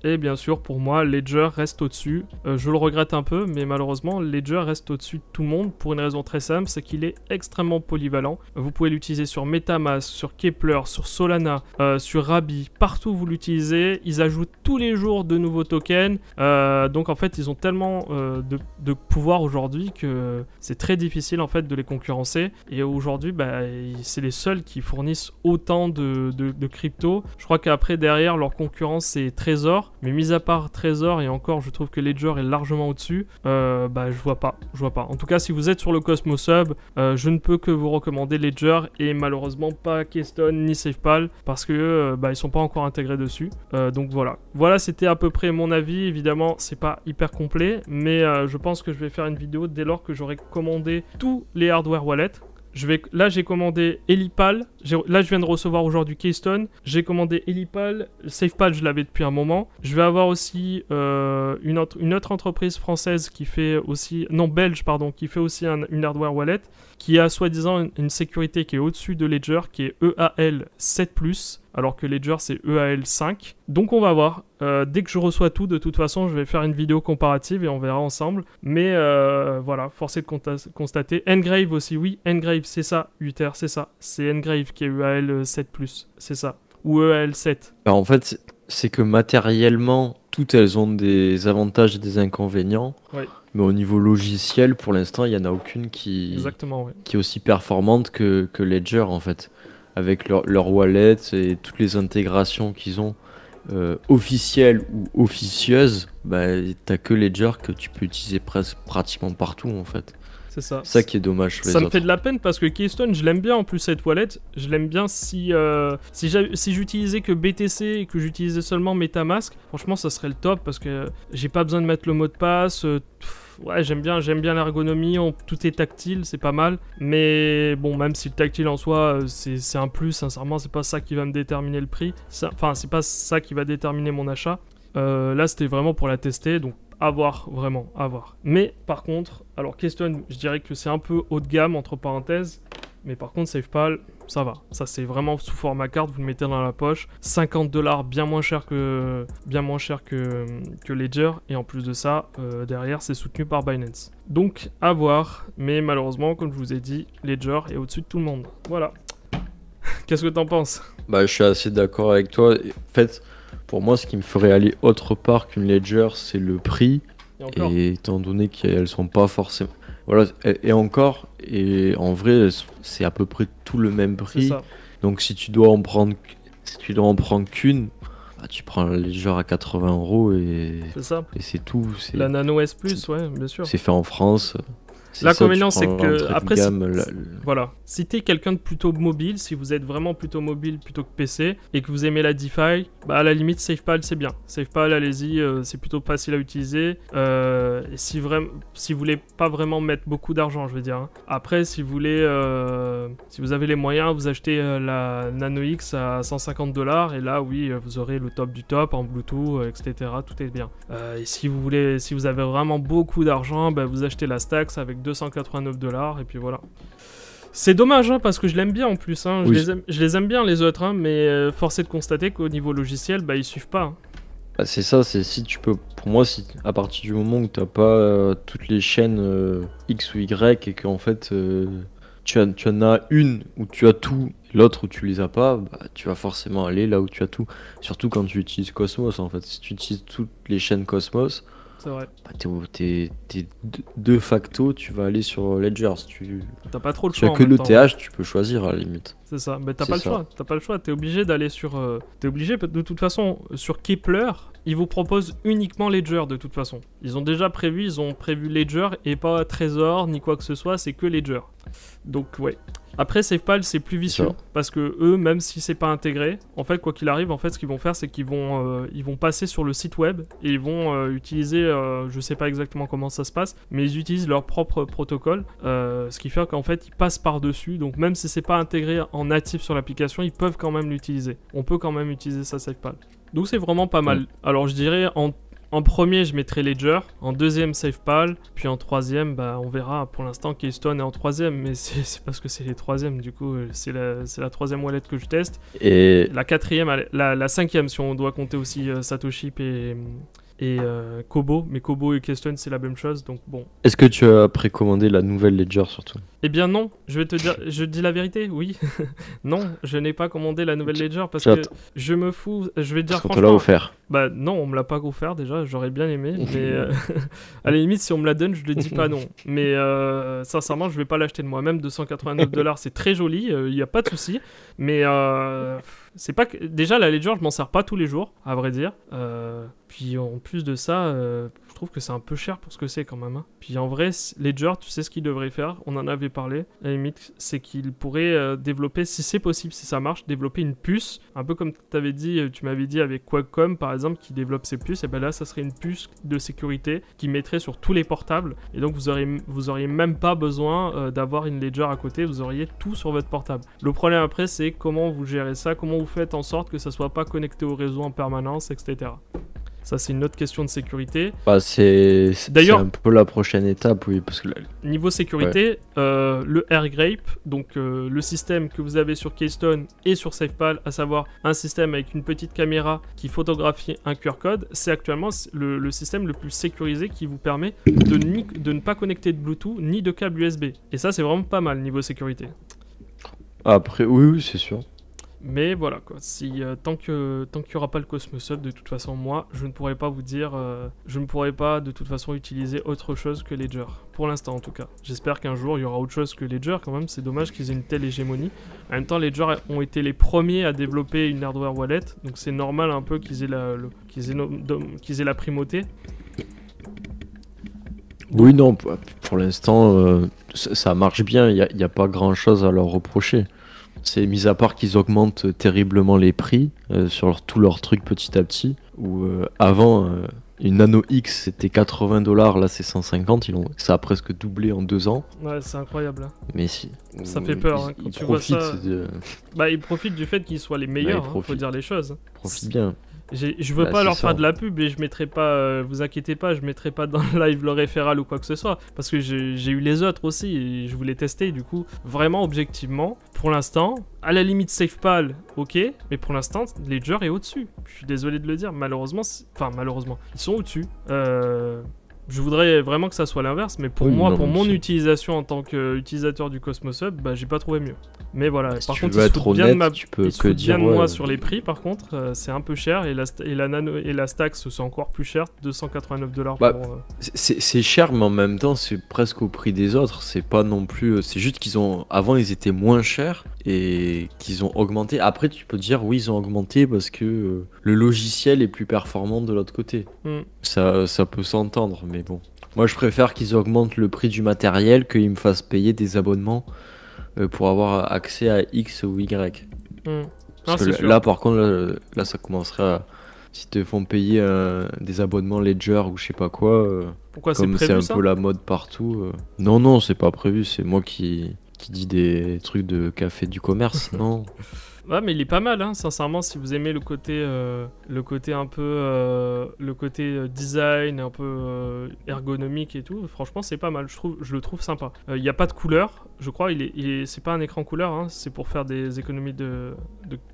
pour moi, Ledger reste au-dessus. Je le regrette un peu, mais malheureusement, Ledger reste au-dessus de tout le monde pour une raison très simple, c'est qu'il est extrêmement polyvalent. Vous pouvez l'utiliser sur MetaMask, sur Keplr, sur Solana, sur Rabi, partout où vous l'utilisez. Ils ajoutent tous les jours de nouveaux tokens. Donc en fait, ils ont tellement de pouvoir aujourd'hui que c'est très difficile en fait de les concurrencer. Et aujourd'hui, c'est les seuls qui fournissent autant de crypto. Je crois qu'après, derrière, leur concurrence, c'est Trezor, mais mis à part Trezor, et encore je trouve que Ledger est largement au-dessus, je vois pas. En tout cas, si vous êtes sur le Cosmos Hub, je ne peux que vous recommander Ledger et malheureusement pas Keystone ni SafePal parce que ils sont pas encore intégrés dessus. Donc voilà, c'était à peu près mon avis. Évidemment, c'est pas hyper complet, mais je pense que je vais faire une vidéo dès lors que j'aurai commandé tous les hardware wallets. Là, j'ai commandé Elipal. Là, je viens de recevoir aujourd'hui Keystone. J'ai commandé Elipal. SafePal, je l'avais depuis un moment. Je vais avoir aussi une autre entreprise française qui fait aussi... Non, belge, pardon, qui fait aussi une hardware wallet, qui a soi-disant une sécurité qui est au-dessus de Ledger, qui est EAL 7+, alors que Ledger, c'est EAL 5. Donc, on va voir. Dès que je reçois tout, de toute façon, je vais faire une vidéo comparative et on verra ensemble. Mais voilà, force est de constater. Ngrave aussi, oui. Ngrave, c'est ça. Uther, c'est ça. C'est Ngrave qui est EAL 7+, c'est ça. Ou EAL 7. Alors, en fait, c'est que matériellement, toutes elles ont des avantages et des inconvénients. Oui. Mais au niveau logiciel, pour l'instant, il n'y en a aucune qui est aussi performante que Ledger, en fait. Avec leur wallet et toutes les intégrations qu'ils ont, officielles ou officieuses, t'as que Ledger que tu peux utiliser pratiquement partout, en fait. C'est ça. C'est ça qui est dommage. Ça me fait de la peine parce que Keystone, je l'aime bien en plus cette wallet. Je l'aime bien si j'utilisais que BTC et que j'utilisais seulement MetaMask. Franchement, ça serait le top parce que j'ai pas besoin de mettre le mot de passe. Ouais, j'aime bien l'ergonomie, tout est tactile, c'est pas mal. Mais bon, même si le tactile en soi, c'est un plus, sincèrement, c'est pas ça qui va me déterminer le prix. Enfin, c'est pas ça qui va déterminer mon achat. Là, c'était vraiment pour la tester, donc à voir, vraiment, à voir. Mais par contre, alors Keystone, je dirais que c'est un peu haut de gamme, entre parenthèses. Mais par contre, SafePal, ça va. Ça, c'est vraiment sous format carte, vous le mettez dans la poche. $50, bien moins cher que Ledger. Et en plus de ça, derrière, c'est soutenu par Binance. Donc, à voir. Mais malheureusement, comme je vous ai dit, Ledger est au-dessus de tout le monde. Voilà. Qu'est-ce que t'en penses ? Je suis assez d'accord avec toi. En fait, pour moi, ce qui me ferait aller autre part qu'une Ledger, c'est le prix. Et étant donné qu'elles sont pas forcément... Voilà, et encore, et en vrai, c'est à peu près tout le même prix. Donc si tu dois en prendre qu'une, tu prends la Ledger à 80 € et c'est tout. La Nano S+, ouais, bien sûr. C'est fait en France. L'inconvénient, c'est que après, voilà, si t'es quelqu'un de plutôt mobile, si vous êtes vraiment plutôt mobile plutôt que PC et que vous aimez la DeFi, à la limite SafePal c'est bien. SafePal, allez-y, c'est plutôt facile à utiliser. Et si vous voulez pas vraiment mettre beaucoup d'argent, je veux dire. Après, si vous avez les moyens, vous achetez la Nano X à $150 et là, oui, vous aurez le top du top en Bluetooth, etc. Tout est bien. Et si vous avez vraiment beaucoup d'argent, vous achetez la Stax avec $289 et puis voilà. C'est dommage, hein, parce que je l'aime bien en plus. Hein. Oui. Je les aime bien les autres, hein, mais force est de constater qu'au niveau logiciel, bah, ils suivent pas. Hein. Bah, c'est ça, c'est si tu peux. Pour moi, si à partir du moment où t'as pas toutes les chaînes X ou Y et qu'en fait tu en as une où tu as tout, l'autre où tu les as pas, bah, tu vas forcément aller là où tu as tout. Surtout quand tu utilises Cosmos en fait. Si tu utilises toutes les chaînes Cosmos, C'est vrai. bah, t'es de facto, tu vas aller sur Ledger. Si T'as pas trop le tu as choix. que en même temps. l'ETH, tu peux choisir à la limite. C'est ça, mais t'as C'est pas le ça. choix, t'as pas le choix, t'es obligé d'aller sur... T'es obligé, de toute façon, sur Kepler, ils vous proposent uniquement Ledger de toute façon. Ils ont prévu Ledger et pas Trésor ni quoi que ce soit, c'est que Ledger. Donc ouais. Après SafePal c'est plus vicieux, Ça. parce que eux, même si c'est pas intégré, en fait quoi qu'il arrive, en fait ce qu'ils vont faire c'est qu'ils vont passer sur le site web et ils vont utiliser, je sais pas exactement comment ça se passe, mais ils utilisent leur propre protocole, ce qui fait qu'en fait ils passent par-dessus, donc même si c'est pas intégré en natif sur l'application, ils peuvent quand même l'utiliser. On peut quand même utiliser ça SafePal. Donc c'est vraiment pas mal. Alors je dirais en premier, je mettrai Ledger, en deuxième SafePal, puis en troisième, bah, on verra. Pour l'instant, Keystone est en troisième, mais c'est parce que c'est les troisièmes, du coup, c'est la troisième wallet que je teste. Et La quatrième, la cinquième, si on doit compter aussi Satoshi et Kobo, mais Kobo et Keystone, c'est la même chose, donc bon. est-ce que tu as précommandé la nouvelle Ledger surtout? Eh bien non, je vais te dire, je dis la vérité, oui. Non, je n'ai pas commandé la nouvelle Ledger parce que je me fous, je vais te dire Parce qu'on te franchement... l'a offert. Bah non, on me l'a pas offert déjà, j'aurais bien aimé, mais à la limite si on me la donne, je le dis pas non. Mais sincèrement, je vais pas l'acheter de moi-même, 289$, c'est très joli, il y a pas de souci, mais c'est pas que... Déjà la Ledger, je m'en sers pas tous les jours, à vrai dire. Puis en plus de ça, je trouve que c'est un peu cher pour ce que c'est quand même. Hein. Puis en vrai, Ledger, tu sais ce qu'il devrait faire, on en avait parlé, à la limite, c'est qu'il pourrait développer, si c'est possible, si ça marche, développer une puce, un peu comme tu m'avais dit avec Qualcomm par exemple, qui développe ses puces, et ben là ça serait une puce de sécurité qui mettrait sur tous les portables, et donc vous auriez même pas besoin d'avoir une Ledger à côté, vous auriez tout sur votre portable. Le problème après, c'est comment vous gérez ça, comment vous faites en sorte que ça soit pas connecté au réseau en permanence, etc. Ça, c'est une autre question de sécurité. Bah, c'est D'ailleurs, un peu la prochaine étape, oui. Parce que niveau sécurité, le AirGrape, donc le système que vous avez sur Keystone et sur SafePal, à savoir un système avec une petite caméra qui photographie un QR code, c'est actuellement le système le plus sécurisé qui vous permet de ne pas connecter de Bluetooth ni de câble USB. Et ça, c'est vraiment pas mal niveau sécurité. Après, oui, c'est sûr. Mais voilà quoi, tant qu'il n'y aura pas le Cosmos Hub, de toute façon moi je ne pourrai pas vous dire, je ne pourrai pas de toute façon utiliser autre chose que Ledger, pour l'instant en tout cas. J'espère qu'un jour il y aura autre chose que Ledger quand même, c'est dommage qu'ils aient une telle hégémonie. En même temps Ledger ont été les premiers à développer une hardware wallet, donc c'est normal un peu qu'ils aient la primauté. Oui, non, pour l'instant ça marche bien, il n'y a pas grand chose à leur reprocher. C'est mis à part qu'ils augmentent terriblement les prix sur tous leurs trucs petit à petit. Où avant, une Nano X c'était 80$, là c'est 150$. Ça a presque doublé en 2 ans. Ouais, c'est incroyable. Hein. Mais si. Ça fait peur hein, quand tu vois ça. Bah, ils profitent du fait qu'ils soient les meilleurs, faut dire les choses. Ils profitent bien. Je veux pas leur faire de la pub et je mettrai pas, vous inquiétez pas, je mettrai pas dans le live le référal ou quoi que ce soit, parce que j'ai eu les autres aussi et je voulais tester, du coup, vraiment objectivement, pour l'instant, à la limite SafePal, ok, mais pour l'instant, Ledger est au-dessus. Je suis désolé de le dire, malheureusement, ils sont au-dessus. Je voudrais vraiment que ça soit l'inverse, mais pour moi, pour mon utilisation en tant qu'utilisateur du Cosmos Hub, bah, j'ai pas trouvé mieux. Mais voilà, si par tu contre, veux être honnête, tu peux que dire moi sur les prix, par contre, c'est un peu cher, et la Nano et la Stax c'est encore plus cher, 289$. Bah, c'est cher, mais en même temps, c'est presque au prix des autres. C'est pas non plus. C'est juste avant, ils étaient moins chers et qu'ils ont augmenté. Après, tu peux dire, oui, ils ont augmenté parce que le logiciel est plus performant de l'autre côté. Ça peut s'entendre, mais bon. Moi, je préfère qu'ils augmentent le prix du matériel qu'ils me fassent payer des abonnements pour avoir accès à X ou Y. Parce que là, par contre, là, ça commencerait à... Si te font payer des abonnements Ledger ou je sais pas quoi, pourquoi comme c'est un peu la mode partout. Non, c'est pas prévu, c'est moi qui dis des trucs de café du commerce, non. Ouais, mais il est pas mal, hein, sincèrement, si vous aimez le côté un peu, le côté design, un peu ergonomique et tout, franchement, c'est pas mal, je le trouve sympa. Il n'y a pas de couleur, je crois, c'est pas un écran couleur, hein, c'est pour faire des économies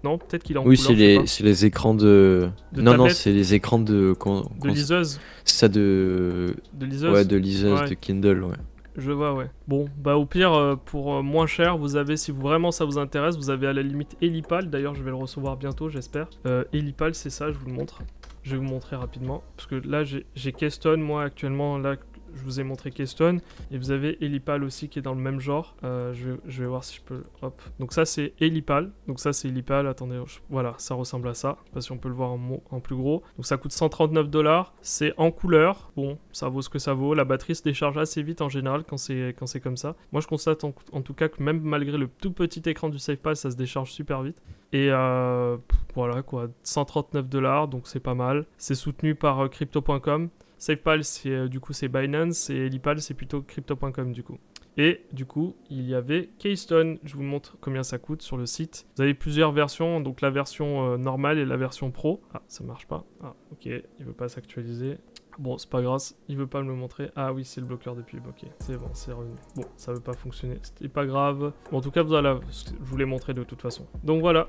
Non, peut-être qu'il est en Oui, couleur, c'est les écrans de... Non, tablette, c'est les écrans de... de liseuse. C'est ça de... De liseuse. Ouais, de liseuse, Ouais. de Kindle, ouais. Je vois, ouais. Bon, bah au pire, pour moins cher, vous avez, si vraiment ça vous intéresse, vous avez à la limite Elipal. D'ailleurs, je vais le recevoir bientôt, j'espère. Elipal, c'est ça, je vous le montre. Je vais vous montrer rapidement. Parce que là, j'ai Keystone, moi, actuellement. Là, je vous ai montré Keystone. Et vous avez Elipal aussi qui est dans le même genre. Je vais voir si je peux... Hop. Donc ça, c'est Elipal. Donc ça, c'est Elipal. Attendez, voilà, ça ressemble à ça. Je sais pas si on peut le voir en plus gros. Donc ça coûte 139$. C'est en couleur. Bon, ça vaut ce que ça vaut. La batterie se décharge assez vite en général quand c'est comme ça. Moi, je constate en tout cas que même malgré le tout petit écran du SafePal, ça se décharge super vite. Et voilà quoi, 139$. Donc c'est pas mal. C'est soutenu par crypto.com. SafePal, du coup, c'est Binance et Elipal, c'est plutôt Crypto.com du coup. Et du coup, il y avait Keystone. Je vous montre combien ça coûte sur le site. Vous avez plusieurs versions, donc la version normale et la version pro. Ah, ça marche pas. Ah, ok, il veut pas s'actualiser. Bon, c'est pas grave, il veut pas me le montrer. Ah oui, c'est le bloqueur de pub, ok. C'est bon, c'est revenu. Bon, ça veut pas fonctionner, c'était pas grave. Bon, en tout cas, voilà, je vous l'ai montré de toute façon. Donc voilà,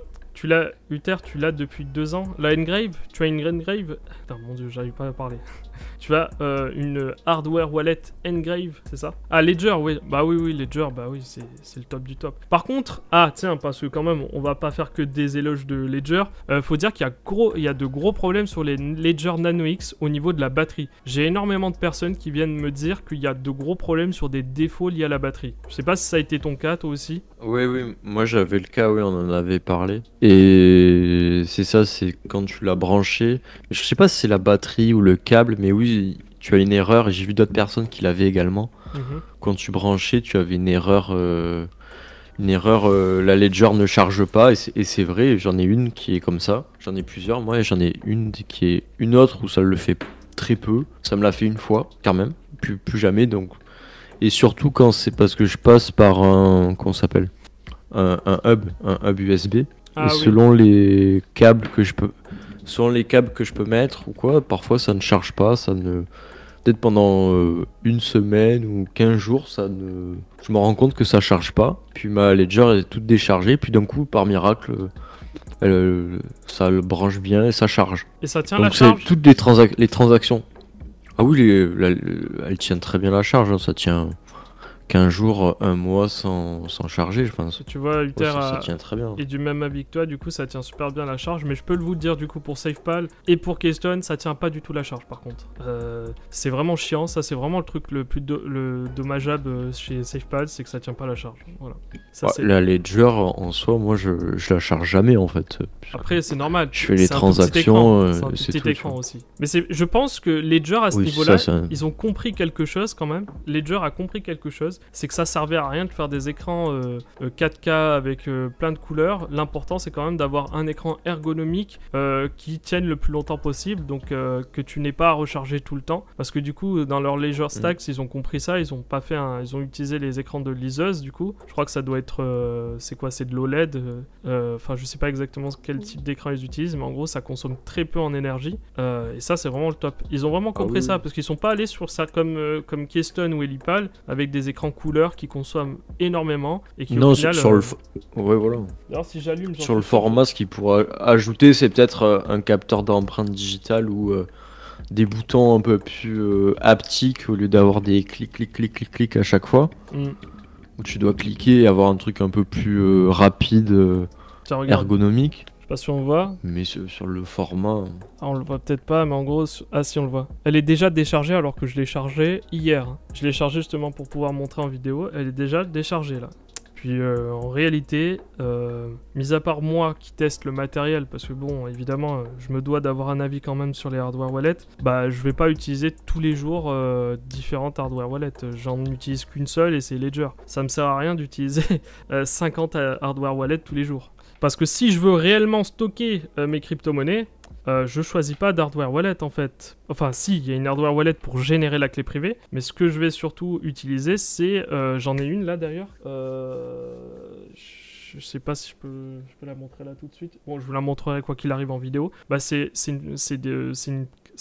Uther, tu l'as depuis 2 ans. La Engrave, tu as une Engrave. Putain, mon dieu, j'arrive pas à parler. Tu as une hardware wallet Engrave, c'est ça? Ah, Ledger, oui. Bah oui, Ledger, bah oui, c'est le top du top. Par contre, tiens, parce que quand même, on va pas faire que des éloges de Ledger. Faut dire qu'il y a de gros problèmes sur les Ledger Nano X au niveau de la batterie. J'ai énormément de personnes qui viennent me dire qu'il y a de gros problèmes sur des défauts liés à la batterie. Je sais pas si ça a été ton cas, toi aussi. Oui, moi j'avais le cas, oui, on en avait parlé. Et c'est ça, c'est quand tu l'as branché. Je sais pas si c'est la batterie ou le câble, mais oui, tu as une erreur. Et j'ai vu d'autres personnes qui l'avaient également. Quand tu branchais, tu avais une erreur. La Ledger ne charge pas. Et c'est vrai, j'en ai une qui est comme ça. J'en ai plusieurs, moi, et j'en ai une qui est une autre où ça le fait très peu. Ça me l'a fait une fois, quand même. Plus jamais, donc. Et surtout quand c'est parce que je passe par un un hub USB. Et Oui. selon les câbles que je peux mettre ou quoi, parfois ça ne charge pas, peut-être pendant une semaine ou 15 jours, je me rends compte que ça charge pas. Puis ma Ledger est toute déchargée, puis d'un coup, par miracle, ça le branche bien et ça charge. Et ça tient donc la charge? toutes les transactions. Ah oui, elle tient très bien la charge, hein, ça tient 15 jours, un mois sans charger, je pense. Tu vois, Uther ça tient très bien. est du même avis que toi, du coup ça tient super bien la charge, mais je peux vous le dire du coup pour SafePal et pour Keystone, ça tient pas du tout la charge par contre. C'est vraiment chiant, ça c'est vraiment le truc le plus dommageable chez SafePal, c'est que ça tient pas la charge. Voilà. Ça, la Ledger en soi, moi je la charge jamais en fait. Après c'est normal. Je fais les transactions, c'est un petit écran aussi. Mais je pense que Ledger à ce niveau-là, ils ont compris quelque chose quand même. Ledger a compris quelque chose. C'est que ça servait à rien de faire des écrans 4K avec plein de couleurs. L'important c'est quand même d'avoir un écran ergonomique qui tienne le plus longtemps possible, donc que tu n'aies pas à recharger tout le temps, parce que du coup dans leur Ledger Stacks ils ont compris ça, ils ont utilisé les écrans de liseuse. Du coup je crois que ça doit être c'est quoi, c'est de l'OLED, enfin je sais pas exactement quel type d'écran ils utilisent, mais en gros ça consomme très peu en énergie, et ça c'est vraiment le top. Ils ont vraiment compris ça, parce qu'ils sont pas allés sur ça comme Keystone ou Elipal avec des écrans couleurs qui consomment énormément et qui au final, ouais, voilà. Alors si j'allume sur le format, ce qu'ils pourraient ajouter, c'est peut-être un capteur d'empreinte digitale ou des boutons un peu plus haptiques au lieu d'avoir des clics à chaque fois, où tu dois cliquer et avoir un truc un peu plus rapide, ergonomique. Je sais pas si on voit. Mais sur le format... on le voit peut-être pas, mais en gros... Ah si, on le voit. Elle est déjà déchargée alors que je l'ai chargée hier. Je l'ai chargée justement pour pouvoir montrer en vidéo. Elle est déjà déchargée là. Puis en réalité, mis à part moi qui teste le matériel, parce que bon, évidemment, je me dois d'avoir un avis quand même sur les hardware wallets, bah je vais pas utiliser tous les jours différentes hardware wallets. J'en utilise qu'une seule et c'est Ledger. Ça me sert à rien d'utiliser 50 hardware wallets tous les jours. Parce que si je veux réellement stocker mes crypto-monnaies, je choisis pas d'hardware wallet en fait. Enfin si, il y a une hardware wallet pour générer la clé privée, mais ce que je vais surtout utiliser, c'est... j'en ai une là d'ailleurs. je sais pas si je peux la montrer là tout de suite. Bon, je vous la montrerai quoi qu'il arrive en vidéo. Bah, c'est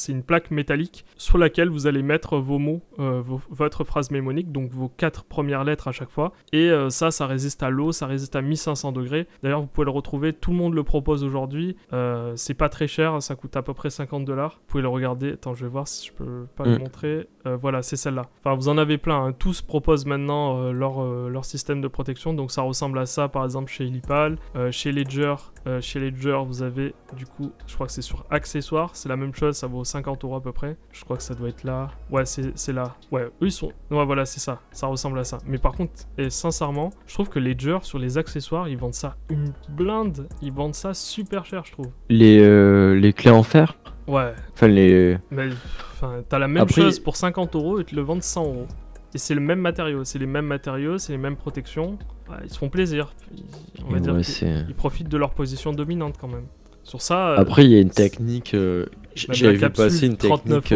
une plaque métallique sur laquelle vous allez mettre vos mots, votre phrase mnémonique, donc vos 4 premières lettres à chaque fois. Et ça résiste à l'eau, ça résiste à 1500 degrés. D'ailleurs, vous pouvez le retrouver, tout le monde le propose aujourd'hui. C'est pas très cher, ça coûte à peu près 50 $. Vous pouvez le regarder. Attends, je vais voir si je peux pas le montrer. Voilà, c'est celle-là. Enfin, vous en avez plein. Hein. Tous proposent maintenant leur système de protection. Donc ça ressemble à ça, par exemple, chez Illipal. Chez Ledger, vous avez, du coup, je crois que c'est sur accessoires. C'est la même chose, ça vaut 50 € à peu près. Je crois que ça doit être là. Ouais, c'est là. Ouais, eux, ils sont... Ouais, voilà, c'est ça. Ça ressemble à ça. Mais par contre, et sincèrement, je trouve que Ledger, sur les accessoires, ils vendent ça une blinde. Ils vendent ça super cher, je trouve. Les clés en fer? Ouais. Enfin, les... Mais, t'as la même chose pour 50 € et te le vendent 100 €. Et c'est le même matériau, c'est les mêmes matériaux, c'est les mêmes protections. Ouais, ils se font plaisir. On va dire qu'ils profitent de leur position dominante quand même. Sur ça... Après, il y a une technique... J'avais vu passer une technique...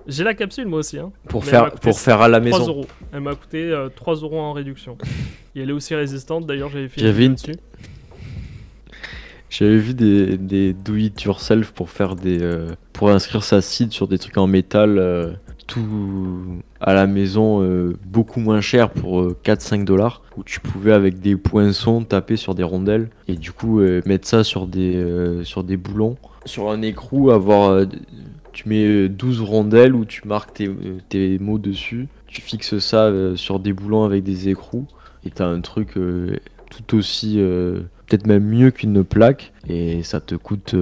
J'ai la capsule moi aussi. Hein. Pour faire à la maison. 3 €. Elle m'a coûté 3 € en réduction. Et elle est aussi résistante, d'ailleurs j'avais fait une dessus. J'avais vu des do it yourself pour faire pour inscrire sa seed sur des trucs en métal tout à la maison beaucoup moins cher pour 4-5 $, où tu pouvais avec des poinçons taper sur des rondelles et du coup mettre ça sur des boulons. Sur un écrou, tu mets 12 rondelles où tu marques tes mots dessus, tu fixes ça sur des boulons avec des écrous et t'as un truc tout aussi, peut-être même mieux qu'une plaque, et ça te coûte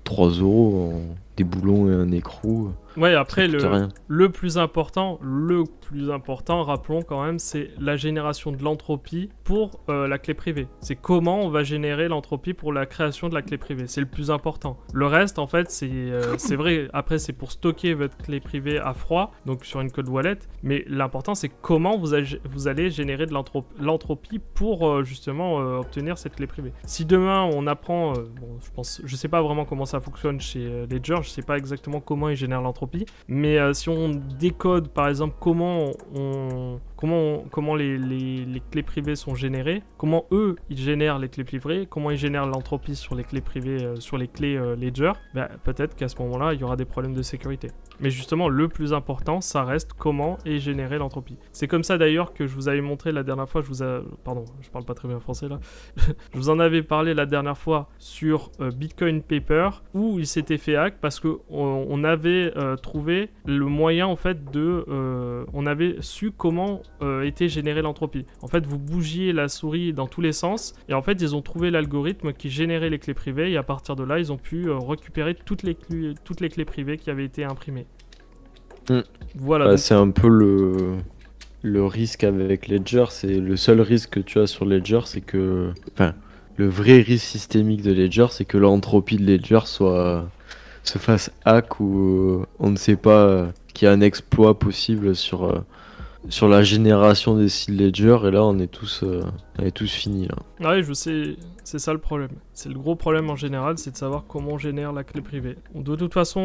3 € des boulons et un écrou. Ouais, après le plus important, rappelons quand même, c'est la génération de l'entropie pour la clé privée. C'est comment on va générer l'entropie pour la création de la clé privée. C'est le plus important. Le reste, en fait, c'est vrai. Après, c'est pour stocker votre clé privée à froid, donc sur une cold wallet. Mais l'important, c'est comment vous allez générer de l'entropie pour justement obtenir cette clé privée. Si demain on apprend, je sais pas vraiment comment ça fonctionne chez Ledger, je sais pas exactement comment ils génèrent l'entropie. Mais si on décode par exemple comment les clés privées sont générées, comment eux ils génèrent les clés privées, comment ils génèrent l'entropie sur les clés privées, sur les clés Ledger, peut-être qu'à ce moment-là il y aura des problèmes de sécurité. Mais justement le plus important ça reste comment est générée l'entropie. C'est comme ça d'ailleurs que je vous avais montré la dernière fois, pardon, je parle pas très bien français là, je vous en avais parlé la dernière fois sur Bitcoin Paper où il s'était fait hack parce que on avait trouvé le moyen en fait on avait su comment était générée l'entropie. En fait vous bougiez la souris dans tous les sens et en fait ils ont trouvé l'algorithme qui générait les clés privées et à partir de là ils ont pu récupérer toutes les clés privées qui avaient été imprimées. Voilà. Donc... C'est un peu le risque avec Ledger, c'est le seul risque que tu as sur Ledger, c'est que... Enfin, le vrai risque systémique de Ledger, c'est que l'entropie de Ledger se fasse hack ou on ne sait pas qu'il y a un exploit possible sur la génération des seed Ledger et là on est tous finis là. Ah oui, je sais, c'est ça le problème. C'est le gros problème en général, c'est de savoir comment on génère la clé privée. De toute façon,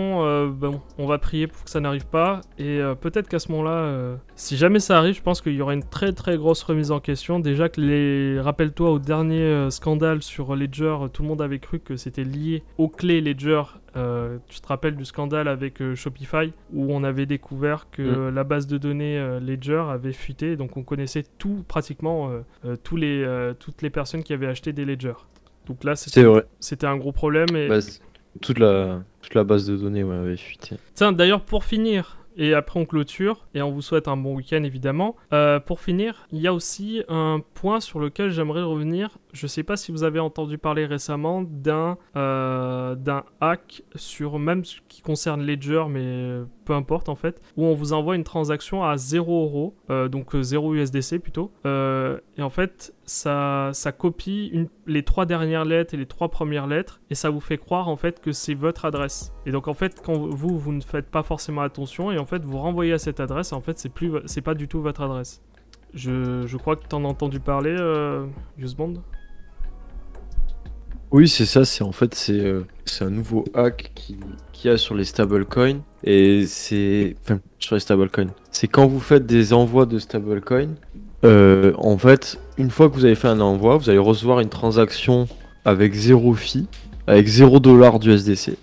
on va prier pour que ça n'arrive pas et peut-être qu'à ce moment-là, si jamais ça arrive, je pense qu'il y aura une très très grosse remise en question. Déjà que rappelle-toi au dernier scandale sur Ledger, tout le monde avait cru que c'était lié aux clés Ledger. Tu te rappelles du scandale avec Shopify où on avait découvert que la base de données Ledger avait fuité, donc on connaissait pratiquement toutes les personnes qui avaient acheté des Ledger. Donc là c'était un gros problème et toute la base de données avait fuité. Tiens, d'ailleurs pour finir, et après on clôture, et on vous souhaite un bon week-end évidemment. Pour finir, il y a aussi un point sur lequel j'aimerais revenir. Je sais pas si vous avez entendu parler récemment d'un hack sur même ce qui concerne Ledger, mais peu importe en fait, où on vous envoie une transaction à 0 €, donc 0 USDC plutôt, et en fait ça copie les 3 dernières lettres et les 3 premières lettres, et ça vous fait croire en fait que c'est votre adresse. Et donc en fait quand vous ne faites pas forcément attention, et en fait vous renvoyez à cette adresse, et en fait c'est pas du tout votre adresse. Je crois que tu en as entendu parler, Usebond. Oui, c'est ça, c'est un nouveau hack qu'il y a sur les stablecoins. Et sur les stablecoins. C'est quand vous faites des envois de stablecoins, En fait, une fois que vous avez fait un envoi, vous allez recevoir une transaction avec 0 fee, avec 0 $ d'USDC.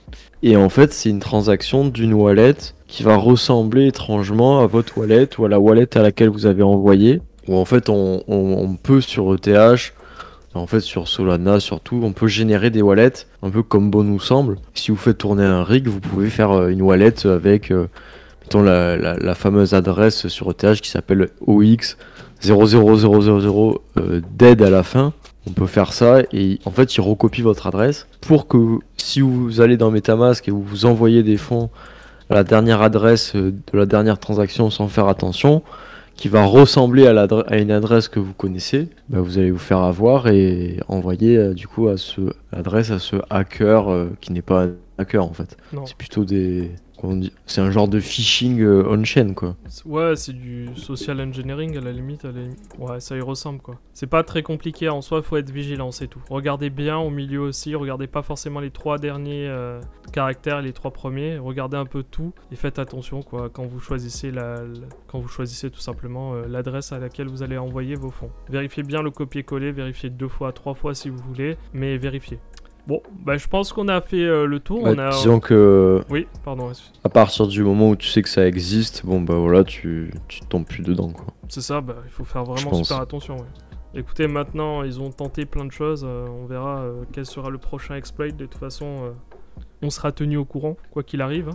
Et en fait, c'est une transaction d'une wallet qui va ressembler étrangement à votre wallet ou à la wallet à laquelle vous avez envoyé. Ou en fait, on peut sur ETH, en fait sur Solana surtout, on peut générer des wallets un peu comme bon nous semble. Si vous faites tourner un rig, vous pouvez faire une wallet avec mettons la fameuse adresse sur ETH qui s'appelle OX 00000 dead à la fin. On peut faire ça et en fait il recopie votre adresse pour que si vous allez dans MetaMask et vous envoyez des fonds à la dernière adresse de la dernière transaction sans faire attention, qui va ressembler à une adresse que vous connaissez, bah vous allez vous faire avoir et envoyer du coup l'adresse à ce hacker qui n'est pas un hacker en fait. Non. C'est plutôt c'est un genre de phishing on-chain quoi. Ouais, c'est du social engineering à la limite. Ouais, ça y ressemble quoi. C'est pas très compliqué en soi, faut être vigilant, c'est tout. Regardez bien au milieu aussi, regardez pas forcément les 3 derniers caractères, les 3 premiers. Regardez un peu tout et faites attention quoi quand vous choisissez quand vous choisissez tout simplement l'adresse à laquelle vous allez envoyer vos fonds. Vérifiez bien le copier-coller, vérifiez 2 fois, 3 fois si vous voulez, mais vérifiez. Bon, bah je pense qu'on a fait le tour. Disons que oui, pardon. À partir du moment où tu sais que ça existe, bon bah voilà, tu tombes plus dedans quoi. C'est ça, bah il faut faire vraiment super attention. Ouais. Écoutez, maintenant ils ont tenté plein de choses, on verra quel sera le prochain exploit. De toute façon, on sera tenu au courant, quoi qu'il arrive.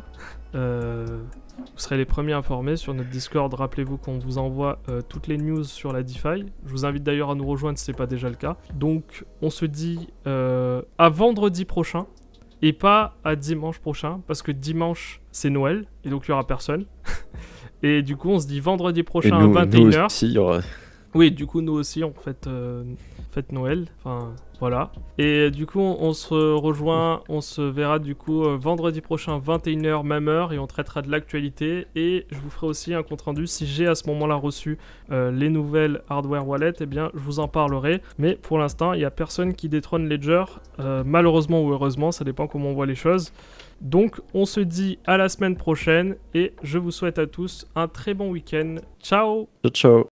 Vous serez les premiers informés sur notre Discord. Rappelez-vous qu'on vous envoie toutes les news sur la DeFi. Je vous invite d'ailleurs à nous rejoindre si ce n'est pas déjà le cas. Donc on se dit à vendredi prochain et pas à dimanche prochain parce que dimanche c'est Noël et donc il n'y aura personne. Et du coup on se dit vendredi prochain à 21h. Nous aussi, il y aura... Oui, du coup nous aussi on fête Noël, enfin voilà. Et du coup on se rejoint, on se verra du coup vendredi prochain 21h même heure et on traitera de l'actualité et je vous ferai aussi un compte rendu si j'ai à ce moment-là reçu les nouvelles hardware wallet, eh bien je vous en parlerai. Mais pour l'instant il n'y a personne qui détrône Ledger, malheureusement ou heureusement, ça dépend comment on voit les choses. Donc on se dit à la semaine prochaine et je vous souhaite à tous un très bon week-end. Ciao. Ciao.